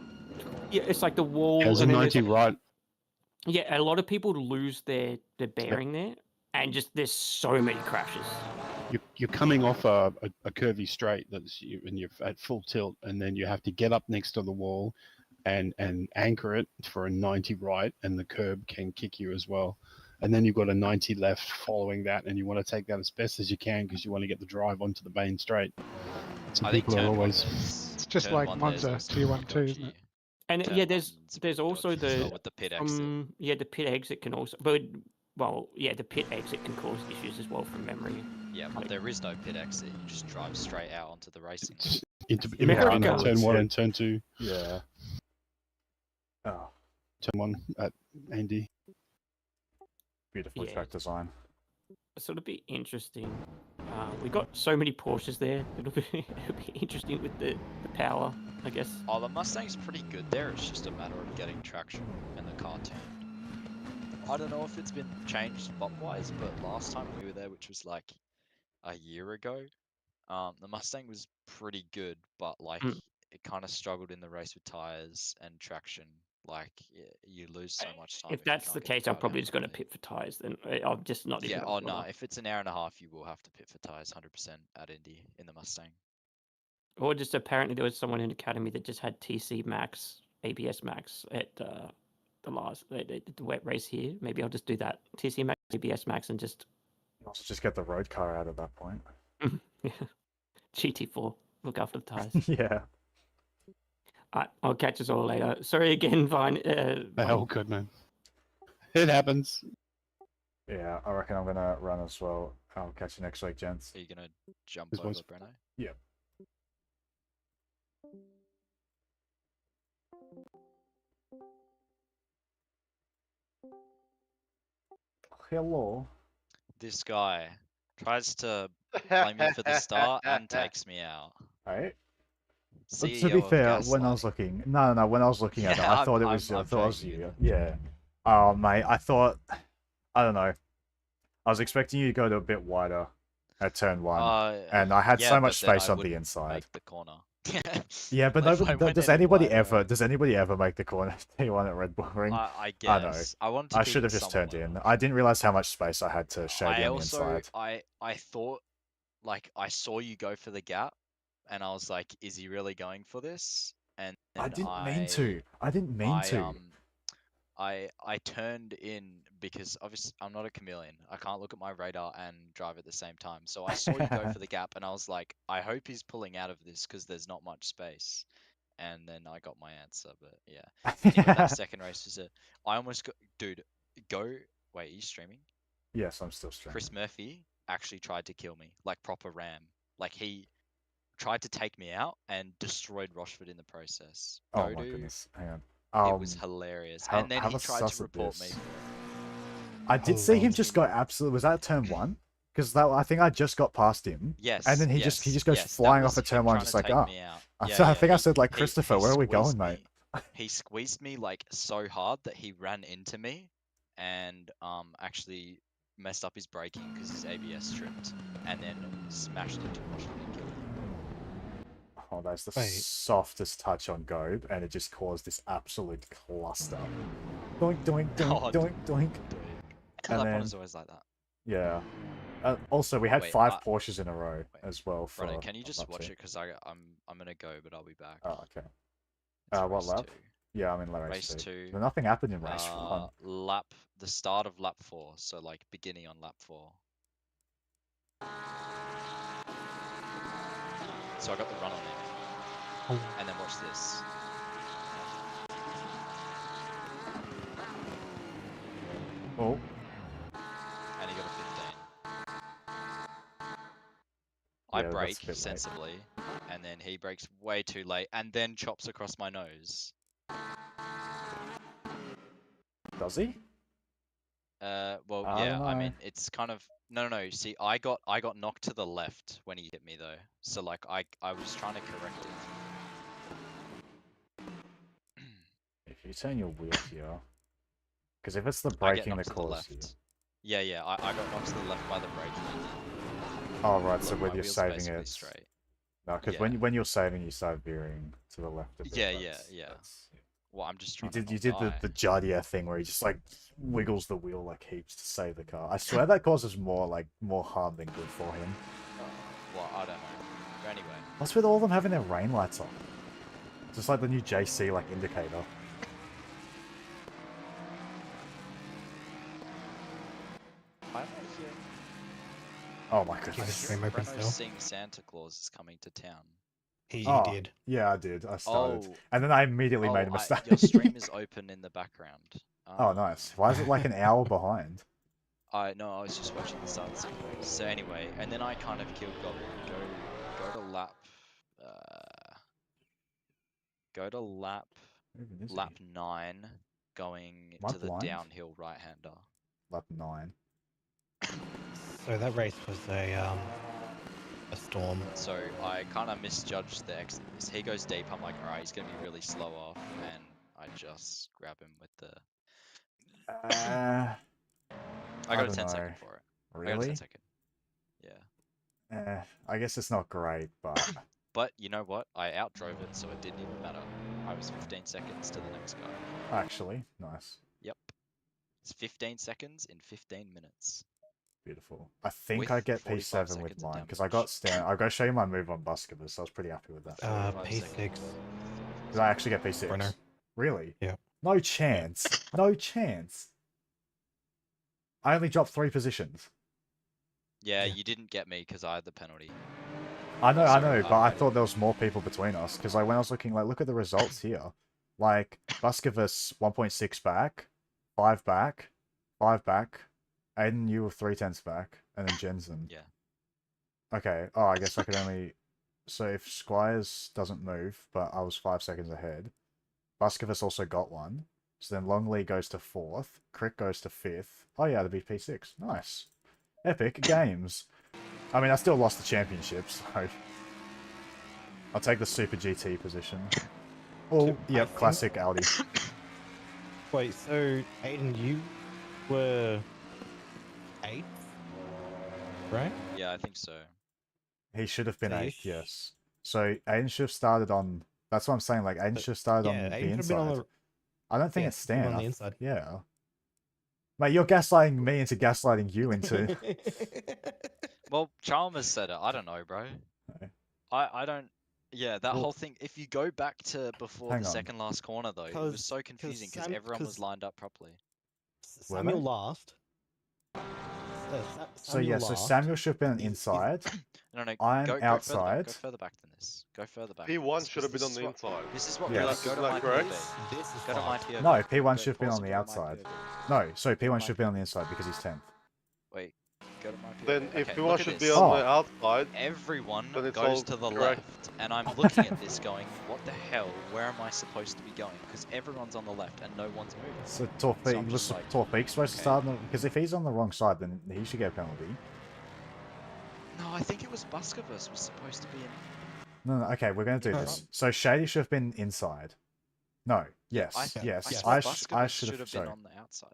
Yeah, it's like the wall. There's a and then 90 right. Yeah, a lot of people lose their bearing there, and just there's so many crashes. You're coming off a curvy straight and you're at full tilt, and then you have to get up next to the wall and anchor it for a 90 right, and the curb can kick you as well. And then you've got a 90 left following that, and you want to take that as best as you can because you want to get the drive onto the main straight. So people are always... It's just like Monza T1-2, isn't it? And yeah, there's also the with the pit exit. The pit exit can also, the pit exit can cause issues as well from memory. Yeah, but there is no pit exit. You just drive straight out onto the racing. In between turn 1 and turn 2. Yeah. Oh. Turn 1 at Andy. Beautiful track design. So it'll be interesting. We got so many Porsches there. It'll be interesting with the power, I guess. Oh, the Mustang's pretty good there. It's just a matter of getting traction and the car turned. I don't know if it's been changed spot-wise, but last time we were there, which was like a year ago, the Mustang was pretty good, but like it kind of struggled in the race with tires and traction. Like you lose so much time. If that's the case, I'm probably just going to pit for tires. Then I'm just not. Yeah. Even Oh no. If it's an hour and a half, you will have to pit for tires 100% at Indy in the Mustang. Or just apparently there was someone in Academy that just had TC Max, ABS Max at the wet race here. Maybe I'll just do that TC max, ABS max, and just Also, just get the road car out at that point. GT4. Look after the tires. Yeah. Alright, I'll catch us all later. Sorry again, Vine. Oh, good man. It happens. Yeah, I reckon I'm gonna run as well. I'll catch you next week, gents. Are you gonna jump This over, was- Breno? Yep. Hello. This guy tries to blame me for the start and takes me out. Right. CEO To be of fair, when I was gaslighting. looking, no, when I was looking at it, Yeah, I thought it I'm- was, I I'm thought it was joking. you. Yeah. Oh, mate, I thought, I don't know. I was expecting you to go to a bit wider at turn one, and I had yeah, so but much then space I on the wouldn't inside. Make the corner. Yeah, but Like, if I nobody, went does any anybody wider, ever? Does anybody ever make the corner? T1 at Red Bull Ring? I I know. guess. I wanted to I keep should it have just somewhat turned in. level. I didn't realize how much space I had to shade I on the also, inside. I thought, like, I saw you go for the gap, and I was like, is he really going for this? And then I didn't mean to. I didn't mean to. I turned in because obviously I'm not a chameleon. I can't look at my radar and drive at the same time. So I saw you go for the gap, and I was like, I hope he's pulling out of this because there's not much space. And then I got my answer, but yeah. I think that second race was I almost got, dude. Wait, are you streaming? Yes, I'm still streaming. Chris Murphy actually tried to kill me, like proper ram. Like he tried to take me out and destroyed Rochford in the process. Oh my goodness, hang on. It was hilarious. And then he tried to report me. I did see him just go absolutely. Was that turn one? Because I think I just got past him. Yes. And then he just goes that flying was off at him turn one, trying just to like, take oh. me out. I think I said like, he Christopher, where are we going, squeezed mate? He squeezed me like so hard that he ran into me, and actually messed up his braking because his ABS tripped, and then smashed into Rochford and killed him. Oh, that's the softest touch on Gobe, and it just caused this absolute cluster. Doink, doink, doink, doink, doink. That one is always like that. Yeah. Also, we had Wait, 5 Porsches in a row as well. For Brother, can you just watch lap it? Because I'm gonna go, but I'll be back. Oh, okay. It's What race lap? 2. Yeah, I'm in race Race 2. 2. But nothing happened in race 1. The start of lap 4, so like beginning on lap 4. So I got the run on him. And then watch this. Oh. And he got a 15. I Yeah, that's a brake bit late. sensibly, and then he brakes way too late, and then chops across my nose. Does he? Well, I yeah. don't I know. mean, it's kind of no. See, I got knocked to the left when he hit me though. So like, I was trying to correct it. If you turn your wheel here, because if it's the I get braking that knocked to the caused you. left. Yeah. I got knocked to the left by the braking. And then, Oh right, so look, when my you're wheel's saving basically it. straight. No, because Yeah. when you're saving, you start veering to the left a bit. Yeah. That's- Well, I'm just You trying did to not die. the Jardier thing where he just like wiggles the wheel like heaps to save the car. I swear that causes more harm than good for him. Well, I don't know. But anyway. What's with all of them having their rain lights on? Just like the new JC like indicator. Oh my goodness. Breno's seeing Santa Claus is coming to town. He did. Yeah, I did. I started. And then I immediately made a mistake. Your stream is open in the background. Oh, nice. Why is it like an hour behind? I was just watching the start of the second race. So anyway, and then I kind of killed Goblin. Go to lap. Go to lap. Lap 9, going Am I to the blind? downhill right-hander. Lap 9. So that race was a storm. So I kind of misjudged the exit. He goes deep. I'm like, alright, he's gonna be really slow off, and I just grab him with the. I got a 10 second for it. I got a Really? 10 second. Yeah. I guess it's not great, but But you know what? I outdrove it, so it didn't even matter. I was 15 seconds to the next guy. actually, nice. Yep. It's 15 seconds in 15 minutes. Beautiful. I think With I get 45 P7 with seconds of mine because I got I'll go show you my move on Buscovers, so I was pretty happy with that. P6. Did I actually get P6? Brenner. Really? Yeah. No chance. No chance. I only dropped 3 positions. Yeah, you didn't get me because I had the penalty. I know, Sorry, but I thought there was more people between us because like when I was looking, like look at the results here, like Buscovus 1.6 back, 5 back, 5 back, Aiden you were 3/10 back, and then Jensen. Yeah. Okay. Oh, I guess I could only. So if Squires doesn't move, but I was 5 seconds ahead, Buscovus also got one. So then Longley goes to 4th, Crick goes to 5th. Oh yeah, to be P6. Nice. Epic games. I mean, I still lost the championship, so I'll take the Super GT position. Oh, yep, classic Audi. Wait, so Aiden, you were 8th, right? Yeah, I think so. He should have been So you 8th, yes. So Aiden should have started on. That's what I'm saying. Like Aiden should have started on Aiden the should have inside. been on the. I don't think Yeah, it's should have been Stan. on the inside. Yeah. Mate, you're gaslighting me into gaslighting you into. Well, Chalmers said it. I don't know, bro. I don't. Yeah, that whole thing. If you go back to before Hang the on. second last corner, though, it was so confusing because everyone was lined up properly. Samuel last. So yeah, so Samuel should have been inside. No, I'm go outside. Go further back than this. Go further back. P1 should have been on the inside. This is what Yes. really. Is Go to that my correct? POV. This is Go to my POV. No, P1 should have been Pause on and the go to my outside. POV. No, so P1 should have been on the inside because he's 10th. Wait, go to my POV. Then if Okay, P1 look at should this. be on the outside, Everyone then it's goes all to the correct. left, and I'm looking at this going, what the hell? Where am I supposed to be going? Because everyone's on the left and no one's moving. So So Torpeek I'm was just like, Torpeek supposed to okay. start? Because if he's on the wrong side, then he should get a penalty. No, I think it was Buscovus was supposed to be in. No, okay, we're going to do this. So Shady should have been inside. No, yes, yes. I should have been on the outside.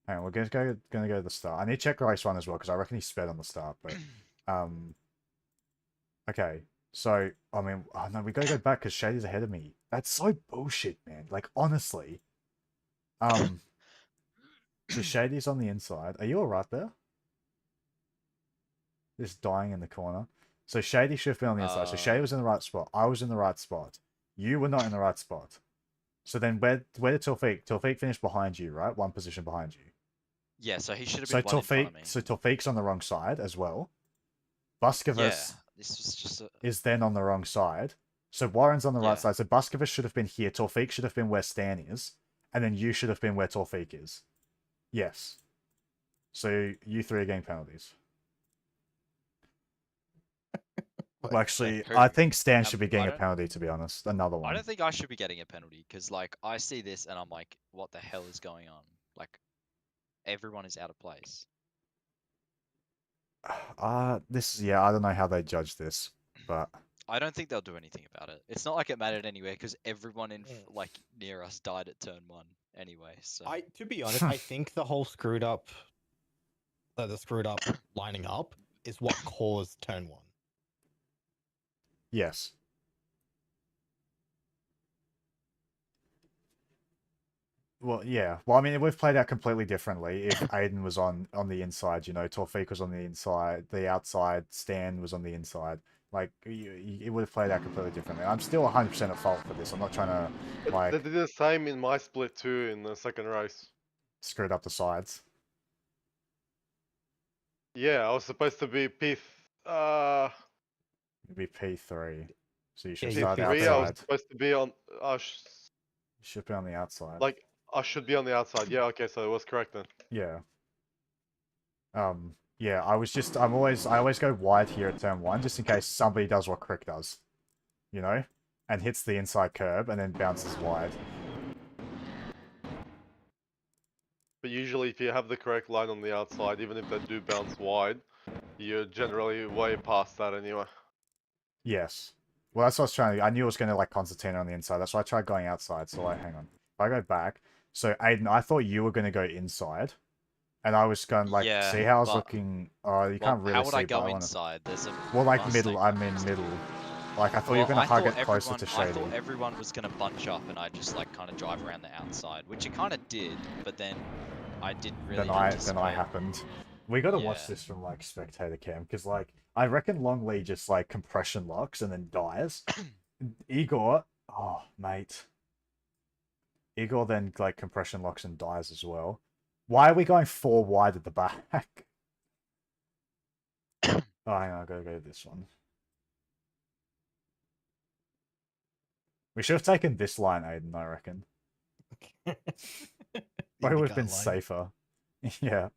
Hang on, we're going to go to the start. I need to check race 1 as well because I reckon he sped on the start. But okay, so I mean, oh no, we got to go back because Shady's ahead of me. That's so bullshit, man. Like honestly, so Shady's on the inside. Are you all right there? Just dying in the corner. So Shady should have been on the inside. So Shady was in the right spot. I was in the right spot. You were not in the right spot. So then where did Torpeek? Torpeek finished behind you, right? 1 position behind you. Yeah, so he should have been one in front of me. So Torpeek's on the wrong side as well. Buscovus this was just is then on the wrong side. So Warren's on the right side. So Buscovus should have been here. Torpeek should have been where Stan is. And then you should have been where Torpeek is. Yes. So you 3 are getting penalties. Well, actually, I think Stan should be getting a penalty, to be honest. Another one. I don't think I should be getting a penalty because, like, I see this and I'm like, what the hell is going on? Like, everyone is out of place. I don't know how they judge this, but I don't think they'll do anything about it. It's not like it mattered anyway because everyone in like near us died at turn 1 anyway. So To be honest, I think the whole screwed up lining up is what caused turn 1. Yes. Well, yeah. Well, I mean, we've played out completely differently. If Aiden was on the inside, you know, Torfik was on the inside, the outside, Stan was on the inside. Like, it would have played out completely differently. I'm still 100% at fault for this. I'm not trying to, like... They did the same in my split too in the second race. Screwed up the sides. Yeah, I was supposed to be P... It'd be P3. So you should P3, start I was outside. supposed to be on... You should be on the outside. Like, I should be on the outside. Yeah, okay, so it was correct then. Yeah. Yeah, I always go wide here at turn 1, just in case somebody does what Crick does. You know? And hits the inside curb and then bounces wide. But usually if you have the correct line on the outside, even if they do bounce wide, you're generally way past that anyway. Yes. Well, that's what I was trying to... I knew I was going to, like, Constantine on the inside. That's why I tried going outside. So, like, hang on. If I go back... So, Aiden, I thought you were going to go inside. And I was going, like, see how I was looking... Oh, you can't really see. How would I go inside? There's a well, like, Mustang. middle. I'm in middle. Like, I thought you were going to hug it closer to I Shady. thought everyone was going to bunch up and I just, like, kind of drive around the outside. Which it kind of did, but then I didn't really Then I happened. We got to watch this from, like, spectator cam. Because, like, I reckon Longley just, like, compression locks and then dies. Igor... Oh, mate. Igor then like compression locks and dies as well. Why are we going 4 wide at the back? Oh, hang on, I gotta go to this one. We should have taken this line, Aiden, I reckon. Probably would have been safer. Yeah.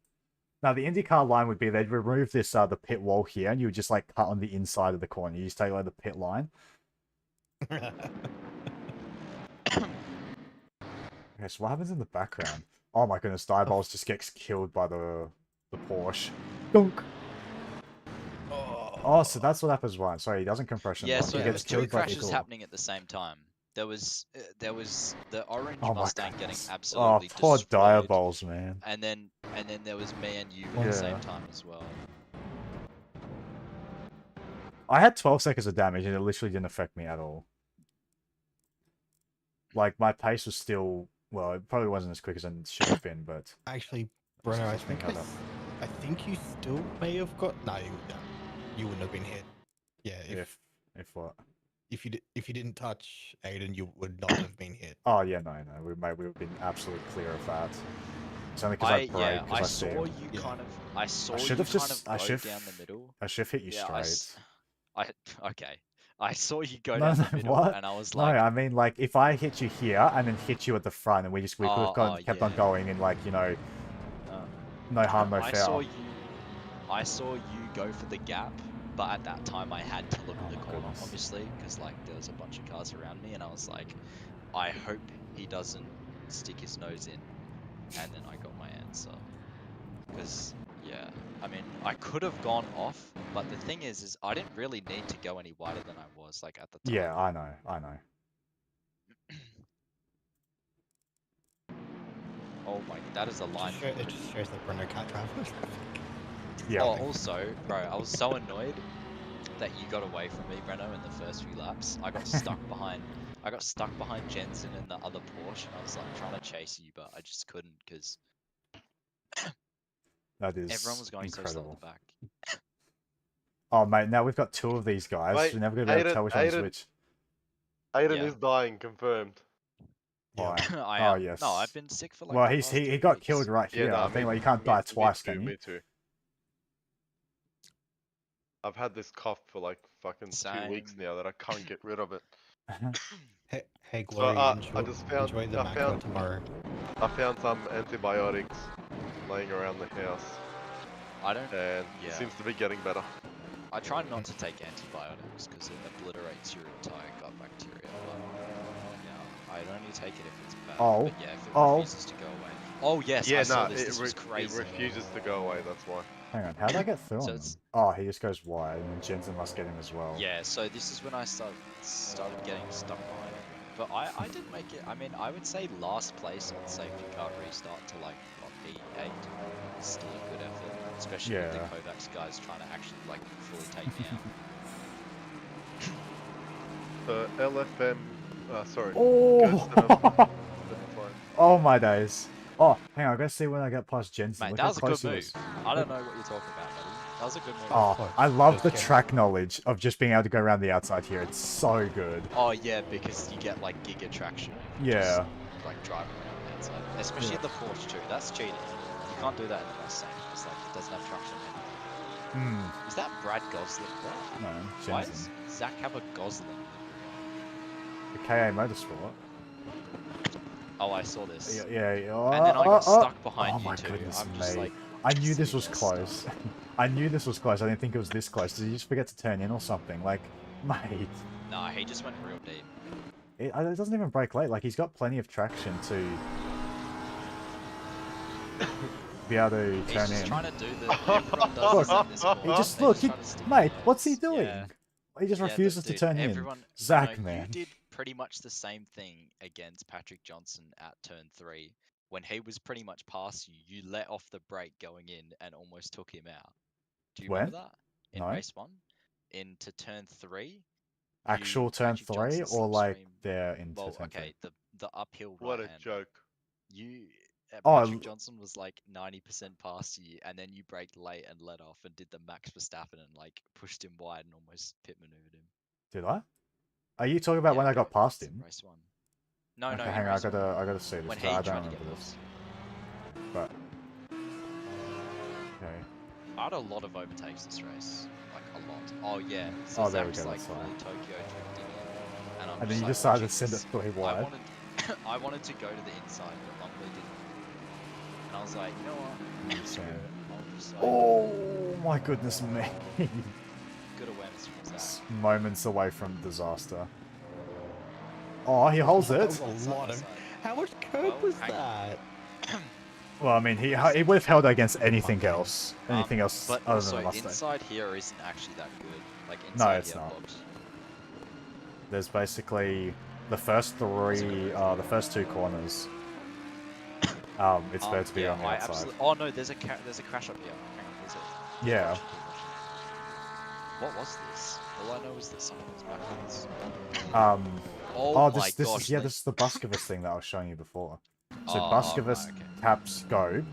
Now, the IndyCar line would be they'd remove this the pit wall here, and you would just like cut on the inside of the corner. You just take like the pit line. Okay, so what happens in the background? Oh my goodness, Diabolus just gets killed by the Porsche. Dunk! Oh, so that's what happens, right? Sorry, he doesn't compression Yeah, lock. so He there gets was 2 killed by crashes Igor. happening at the same time. There was the orange Oh my Mustang getting goodness. absolutely poor destroyed, Diabols, man. and then there was me and you at the same time as well. I had 12 seconds of damage, and it literally didn't affect me at all. Like, my pace was still... Well, it probably wasn't as quick as it should have been, but... Actually, Bruno, I think you still may have got... No, you wouldn't have been hit. Yeah, If what? If you didn't touch Aiden, you would not have been hit. Oh, yeah, no. We would have been absolutely clear of that. It's only because I brake, because I saw you kind of... I saw you kind of go down the middle. I should have hit you straight. Okay. I saw you go No, down the middle, what? and I was No, like... I mean, like, if I hit you here, and then hit you at the front, and we could have kept on going, and, like, you know... no harm, no foul. I saw you go for the gap, but at that time I had to look at the corner, obviously, because like there was a bunch of cars around me, and I was like, I hope he doesn't stick his nose in, and then I got my answer. Because yeah, I mean, I could have gone off, but the thing is I didn't really need to go any wider than I was like at the time. Yeah, I know. Oh my, that is a line. It just shows that Bruno can't drive. Yeah. Oh, also, bro, I was so annoyed that you got away from me, Breno, in the first few laps. I got stuck behind. I got stuck behind Jensen and the other Porsche, and I was like trying to chase you, but I just couldn't because that is everyone was going incredible. so slow at the back. Oh mate, now we've got 2 of these guys. Wait, We're never gonna be able to tell which one's which. Aiden is dying, confirmed. Why? I Oh yes. No, I've been sick for like. Well, the he last got 2 killed weeks. right here. Yeah, no, I think like you can't die twice, can you? Me too. I've had this cough for like fucking 2 weeks now that I can't get rid of it. Hey, Glory, I enjoy, just found, enjoy the macro tomorrow. I found some antibiotics laying around the house. I don't. And it seems to be getting better. I try not to take antibiotics because it obliterates your entire gut bacteria. But yeah, I'd only take it if it's bad. Oh. But yeah, if it refuses to go away. Oh yes, Yeah, I saw no, this. This was crazy. it refuses to go away. That's why. Hang on, how'd I get through So him? it's- Oh, he just goes wide, and then Jensen must get him as well. Yeah, so this is when I started getting stuck behind him. But I didn't make it. I mean, I would say last place on safety car restart to like what, P8 is still a good effort, especially with the Yeah. Kovacs guys trying to actually like fully take me out. LFM. Sorry. Oh! Oh my days. Oh, hang on, I gotta see when I get past Jensen. Mate, Look that how was a close good he move. was. I don't know what you're talking about, buddy. That was a good move. Oh, I love the track knowledge of just being able to go around the outside here. It's so good. Oh yeah, because you get like giga traction. Yeah. Just, like driving around the outside, especially in the Porsche too. That's cheating. You can't do that in the Mustang. It's like it doesn't have traction. Is that Brad Gosling? Bro? No, Why Jensen. does Zach have a Gosling? The KA Motorsport. Oh, I saw this. Yeah. And then I got stuck behind my you two. goodness I'm just me. like, I knew this was close. I knew this was close. I didn't think it was this close. Did he just forget to turn in or something? Like, mate. nah, he just went real deep. It doesn't even break late. Like, he's got plenty of traction to be able to He's turn just in. trying to do the everyone does this at this point. He just They look, try to stick mate. to What's he this. doing? Yeah. He just Yeah, refuses to dude, turn everyone, in. Zach, no, man. You did pretty much the same thing against Patrick Johnson at turn 3. When he was pretty much past you, you let off the brake going in and almost took him out. Do you remember When? that? In No. race 1? Into turn 3? Actual turn Patrick 3 Johnson or like slipstream- there into Well, turn okay, 3? the uphill What a right-hand. joke. You, Oh, Patrick Johnson was like 90% past you, and then you braked late and let off and did the Max Verstappen and like pushed him wide and almost pit maneuvered him. Did I? Are you talking about when I got past him? Race 1. No, no. Okay, hang on. I gotta see this. When I he don't tried to remember get this. But okay. I had a lot of overtakes this race, like a lot. Oh yeah. So Oh, there we Zach's go. like That's why. fully Tokyo drifting in, and I'm And just then you like decided to watching send it this. 3 wide. I wanted to go to the inside, but luckily didn't. And I was like, you know what? Insane. I'll just like, Oh my goodness me! good awareness from Zach. Moments away from disaster. Oh, he holds That it. was a lot of. How much curb was that? Well, I mean, he would have held it against anything else. Anything else But other also than a Mustang. inside here isn't actually that good. Like No, inside it's here not. looks. There's basically the first 3, the first 2 corners. It's better to be on the I outside. Oh no, there's a crash up here. Hang on, there's a. Yeah. What was this? All I know is that someone was backwards. Oh, my this gosh, is this is the Buscovus thing that I was showing you before. So Oh, Buscovus right, okay. taps Gobe,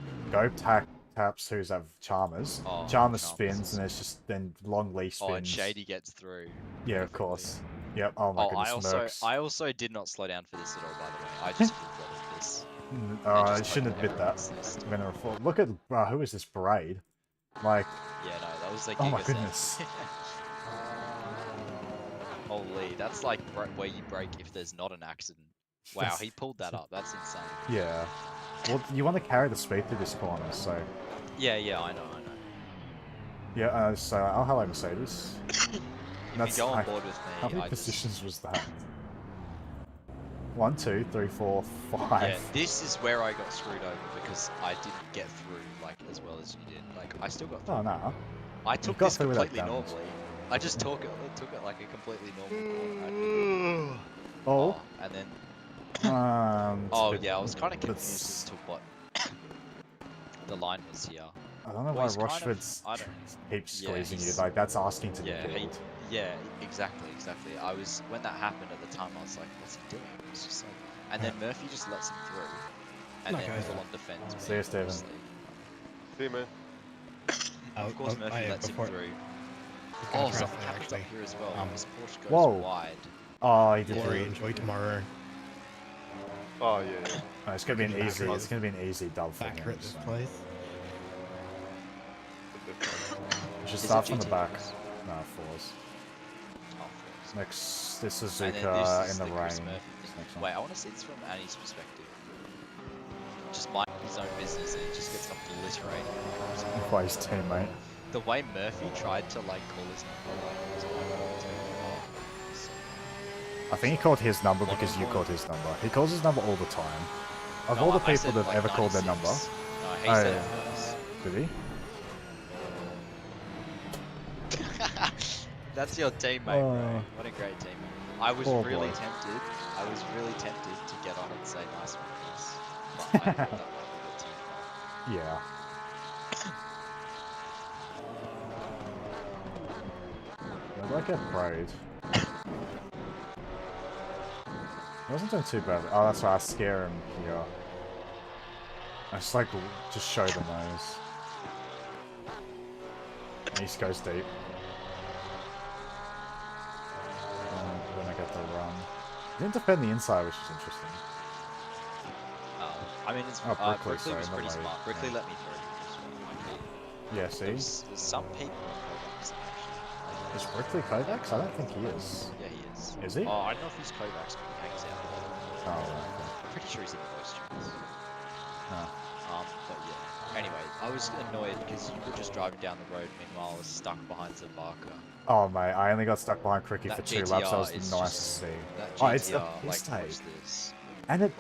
taps who's have Chalmers, Oh, Chalmers spins, and there's just then long Lee spins. Oh, and Shady gets through. Yeah, of course. Yep. Oh my goodness, Mercs. I also did not slow down for this at all, by the way. I just full-blooded this. I shouldn't have bit that. Look at who is this Braid? Like. Yeah, no, that was like. Oh my goodness. Holy, that's like where you brake if there's not an accident. Wow, he pulled that up. That's insane. Yeah. Well, you want to carry the speed through this corner, so. Yeah, I know. Yeah. So, oh, hello, Mercedes. If you go on board with me, how many positions was that? 1, 2, 3, 4, 5. Yeah, this is where I got screwed over because I didn't get through like as well as you did. Like I still got through. Oh no. I took this completely normally. I just took it like a completely normal corner. Oh. And then. Oh yeah, I was kind of confused as to what the line was here. I don't know why Rochford's keeps squeezing you. Like that's asking to be killed. Yeah, exactly. I was when that happened at the time. I was like, "What's he doing?" It's just like, and then Murphy just lets him through, and then full on defense. See you, Steven. See you, man. Of course, Murphy lets him through. Oh, something happens up here as well. This Porsche goes wide. Oh, he did. Enjoy tomorrow. Oh yeah. No, it's gonna be an easy. It's gonna be an easy dub for him. At this place. You should start from the back. No, 4s. Next, this is Zuka in the rain. Wait, I want to see this from Annie's perspective. Just mind his own business and he just gets obliterated. By his teammate. The way Murphy tried to like call his number, I think he called his number because you called his number. He calls his number all the time. Of all the people that have ever called their number. No, he said did he? That's your teammate, bro. What a great teammate. I was really tempted. To get on and say nice one, please. But I thought that might be the team. Yeah. I'd like a braid. It wasn't doing too bad. Oh, that's why I scare him here. I just like just show the nose. And he goes deep. And then I get the run. He didn't defend the inside, which is interesting. I mean, it's, Brickley was pretty smart. Brickley let me through. Yeah, see? There's some people Is Brickley Kovacs? I don't think he is. Yeah, he is. Is he? Oh, I don't know if he's Kovacs, but he hangs out. Oh, okay. I'm pretty sure he's in the voice channels. Oh. But yeah. Anyway, I was annoyed because you were just driving down the road. Meanwhile, I was stuck behind Zabaka. Oh mate, I only got stuck behind Cricky for 2 laps. That was nice to see. Oh, it's the piss tape. And it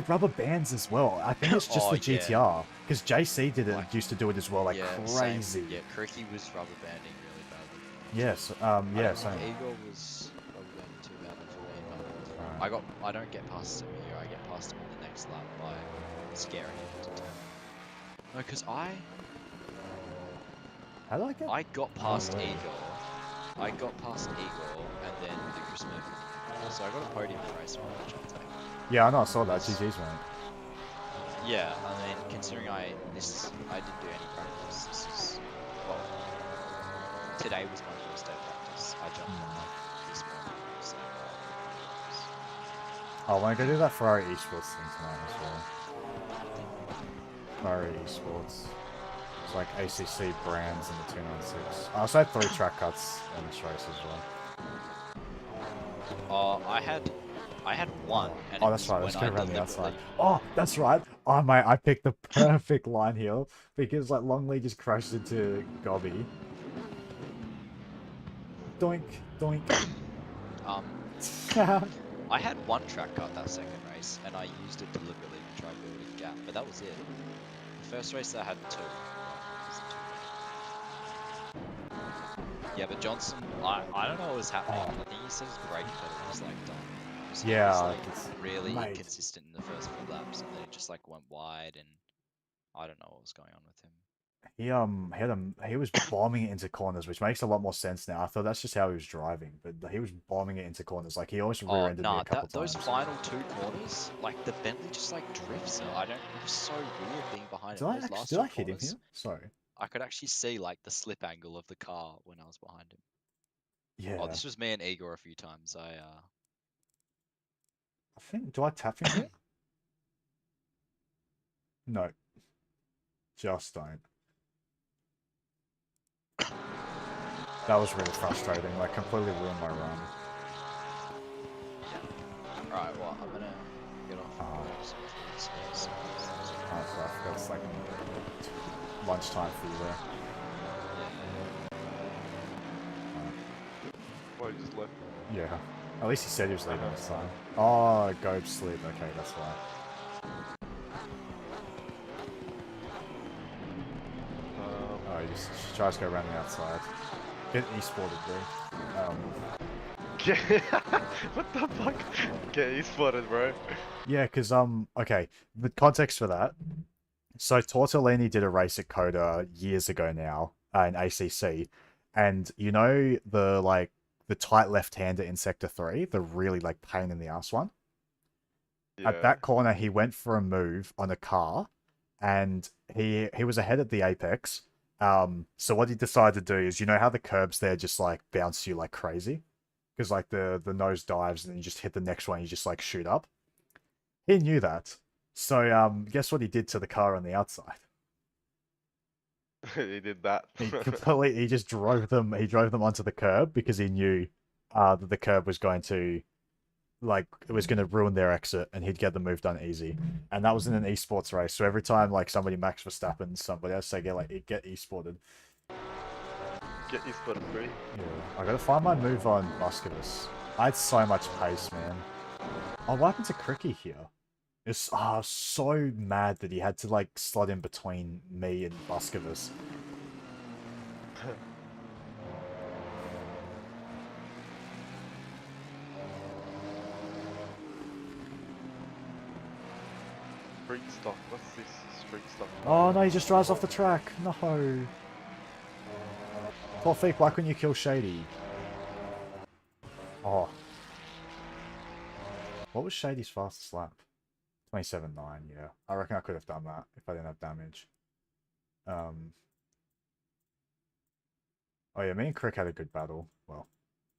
rubber bands as well. I think it's just the GTR because JC did it. Used to do it as well, like crazy. Same. Yeah, Cricky was rubber banding really badly. Yes. Same. Eagle was rubber banding too badly for me. I don't get past him here. I get past him in the next lap by scaring him to turn. No, because How do I get? I got past Eagle. And then the Chris Murphy. So I got a podium in race 1, which I'll take. Yeah, I know. I saw that. GG's, mate. Yeah, I mean, considering I didn't do any practice. This is today was my first day of practice. I jumped on this morning. So, Oh, I want to go do that Ferrari Esports thing tonight as well. Ferrari Esports. It's like ACC brands in the 296. I also had 3 track cuts in this race as well. I had one. And Oh, it that's was right. when Let's go I around the outside. deliberately- Oh, that's right. Oh, mate, I picked the perfect line here because like Longley just crashed into Gobby. Doink, doink. I had 1 track cut that second race, and I used it deliberately to try building a gap, but that was it. The first race I had 2. Yeah, but Johnson, I don't know what was happening. I think he said his brake pedal was like done. So Yeah, he was like it's- really mate. inconsistent in the first few laps, and then it just like went wide, and I don't know what was going on with him. He was bombing it into corners, which makes a lot more sense now. I thought that's just how he was driving, but he was bombing it into corners. Like he always rear-ended me a couple those times. final 2 corners, like the Bentley just like drifts. It was so weird being behind Did him. I, Those last did 2 I hit him corners, here? Sorry. I could actually see like the slip angle of the car when I was behind him. Yeah. Oh, this was me and Igor a few times. I think. Do I tap him here? No. Just don't. That was really frustrating. Like completely ruined my run. Alright, well, I'm gonna get off. Oh, so I forgot it's like lunchtime for you there. Well, he just left. Yeah. At least he said he was leaving this time. Oh, go sleep. Okay, that's why. Oh, he just tries to go around the outside. Get e-sported, bro. What the fuck? Get e-spotted, bro. Yeah, because, okay, the context for that. So, Tortellini did a race at Coda years ago now, in ACC, and you know the tight left-hander in Sector 3, the really, like, pain in the ass one? Yeah. At that corner, he went for a move on a car, and he was ahead at the apex. So what he decided to do is, you know how the curbs there just, like, bounce you like crazy? Because, like, the nose dives, and then you just hit the next one, you just, like, shoot up. He knew that. So, guess what he did to the car on the outside? He did that. He just drove them onto the curb because he knew that the curb was going to, like, it was going to ruin their exit and he'd get the move done easy. And that was in an esports race. So every time, like, somebody Max Verstappen, somebody else say, get esported. Get e-spotted, bro. Yeah, I gotta find my move on Muscovus. I had so much pace, man. Oh, what happened to Cricky here? It's so mad that he had to like slot in between me and Muscovus. Street stock. What's this street stock? Oh no, he just drives off the track. No. Torfik, why couldn't you kill Shady? Oh. What was Shady's fastest lap? 27.9, yeah. I reckon I could have done that if I didn't have damage. Oh yeah, me and Crick had a good battle. Well,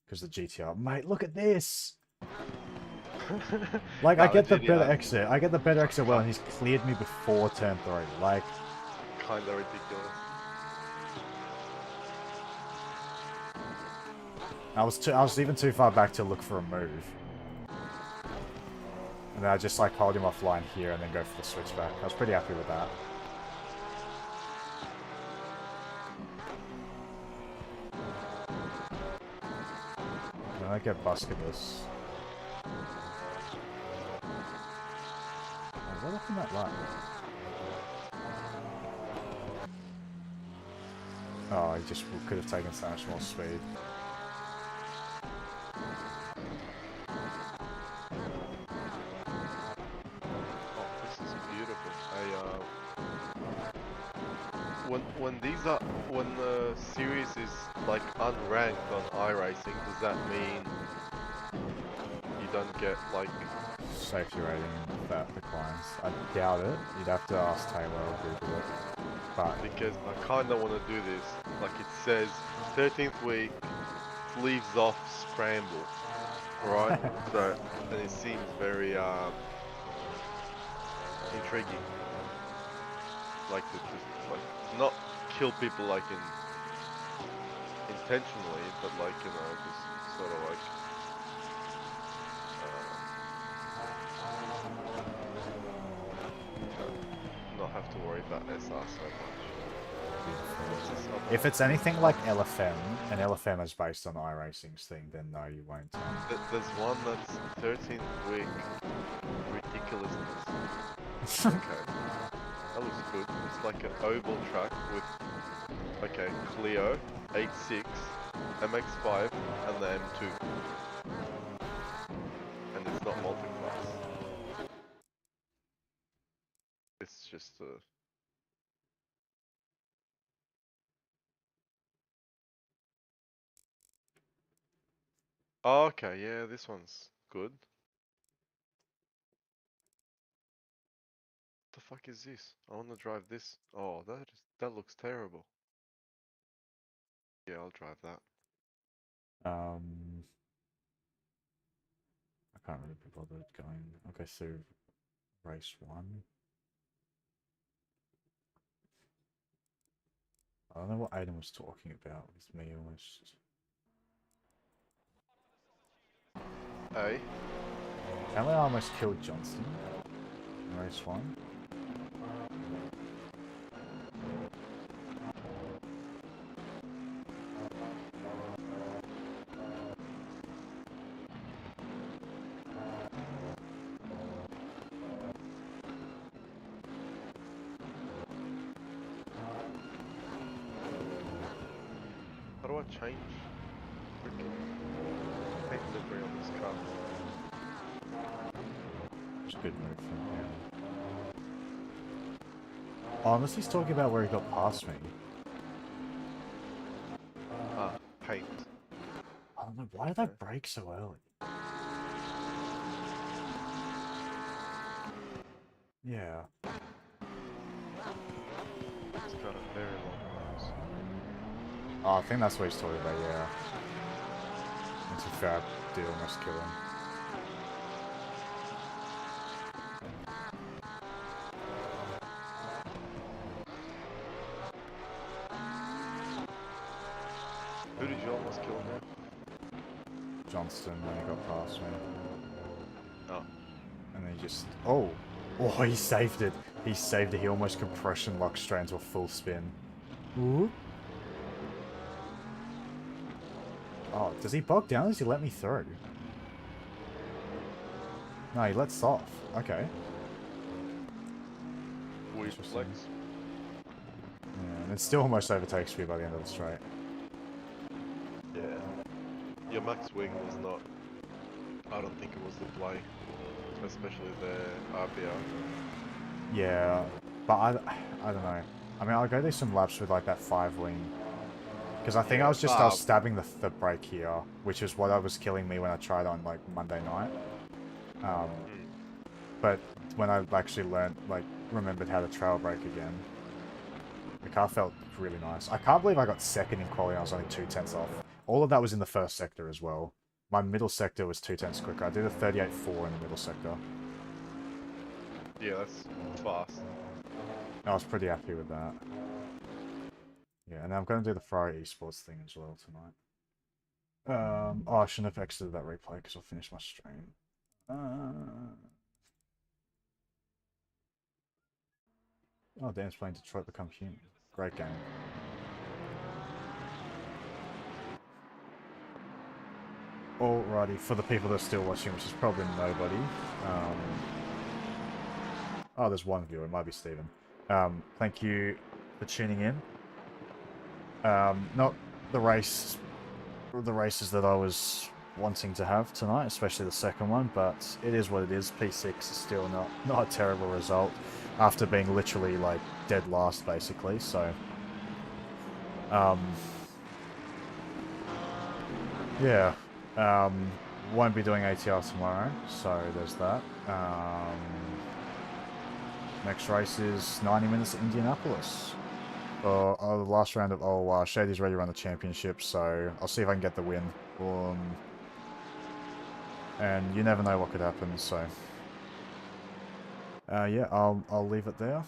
because the GTR. Mate, look at this! Like, I get the better exit. I get the better exit well, and he's cleared me before turn 3. Like... Kinda ridiculous. I was even too far back to look for a move. And then I just like hold him offline here and then go for the switchback. I was pretty happy with that. And then I get Buscovus. Oh, what happened that lap? Oh, he just could have taken so much more speed. When the series is like unranked on iRacing, does that mean you don't get like safety rating that declines? I doubt it. You'd have to ask Taylor or Google it. But because I kinda wanna do this. Like it says 13th week leaves off scramble. Right. So, and it seems very intriguing. Like to just like not kill people like intentionally, but like just sort of like. Not have to worry about SR so much. If it's anything like LFM, and LFM is based on iRacing's thing, then no, you won't. There's one that's 13th week ridiculousness. Okay, that looks good. It's like an oval track with, okay, Clio, 8.6, MX-5, and the M2. And it's not multi-class. It's just a... Oh, okay, yeah, this one's good. What the fuck is this? I want to drive this. Oh, that looks terrible. Yeah, I'll drive that. I can't really be bothered going. I'll go through race 1. I don't know what Aiden was talking about with me almost. Hey. Apparently I almost killed Johnston in race 1. How do I change freaking paint livery on this car? It's a good move from him. Oh, unless he's talking about where he got past me. Ah, paint. I don't know, why did I brake so early? Yeah. It's got a very long nose. Oh, I think that's what he's talking about, yeah. It's a fair deal, almost kill him. Who did you almost kill now? Johnston when he got past me. Oh. And then he just... Oh! Oh, he saved it. He saved it. He almost compression locked straight into a full spin. Ooh. Oh, does he bog down? Does he let me through? No, he lets off. Okay. Weird flex. Yeah, and it still almost overtakes me by the end of the straight. Yeah. Your max wing was not... I don't think it was the play. Especially the RPR. Yeah, but I don't know. I mean, I'll go do some laps with like that 5 wing. Because I think I was stabbing the brake here, which is what I was killing me when I tried on like Monday night. But when I actually remembered how to trail brake again, the car felt really nice. I can't believe I got second in quality and I was only 2/10 off. All of that was in the first sector as well. My middle sector was 2/10 quicker. I did a 38.4 in the middle sector. Yeah, that's fast. I was pretty happy with that. Yeah, and I'm going to do the Ferrari esports thing as well tonight. Oh, I shouldn't have exited that replay because I'll finish my stream. Oh, Dan's playing Detroit Become Human. Great game. Alrighty, for the people that are still watching, which is probably nobody. Oh, there's one viewer. It might be Steven. Thank you for tuning in. Not the races that I was wanting to have tonight, especially the second one, but it is what it is. P6 is still not a terrible result after being literally like dead last basically, so yeah. Won't be doing ATR tomorrow, so there's that. Next race is 90 minutes at Indianapolis. The last round of OOR. Shady's ready to run the championship, so I'll see if I can get the win. and you never know what could happen. So yeah, I'll leave it there.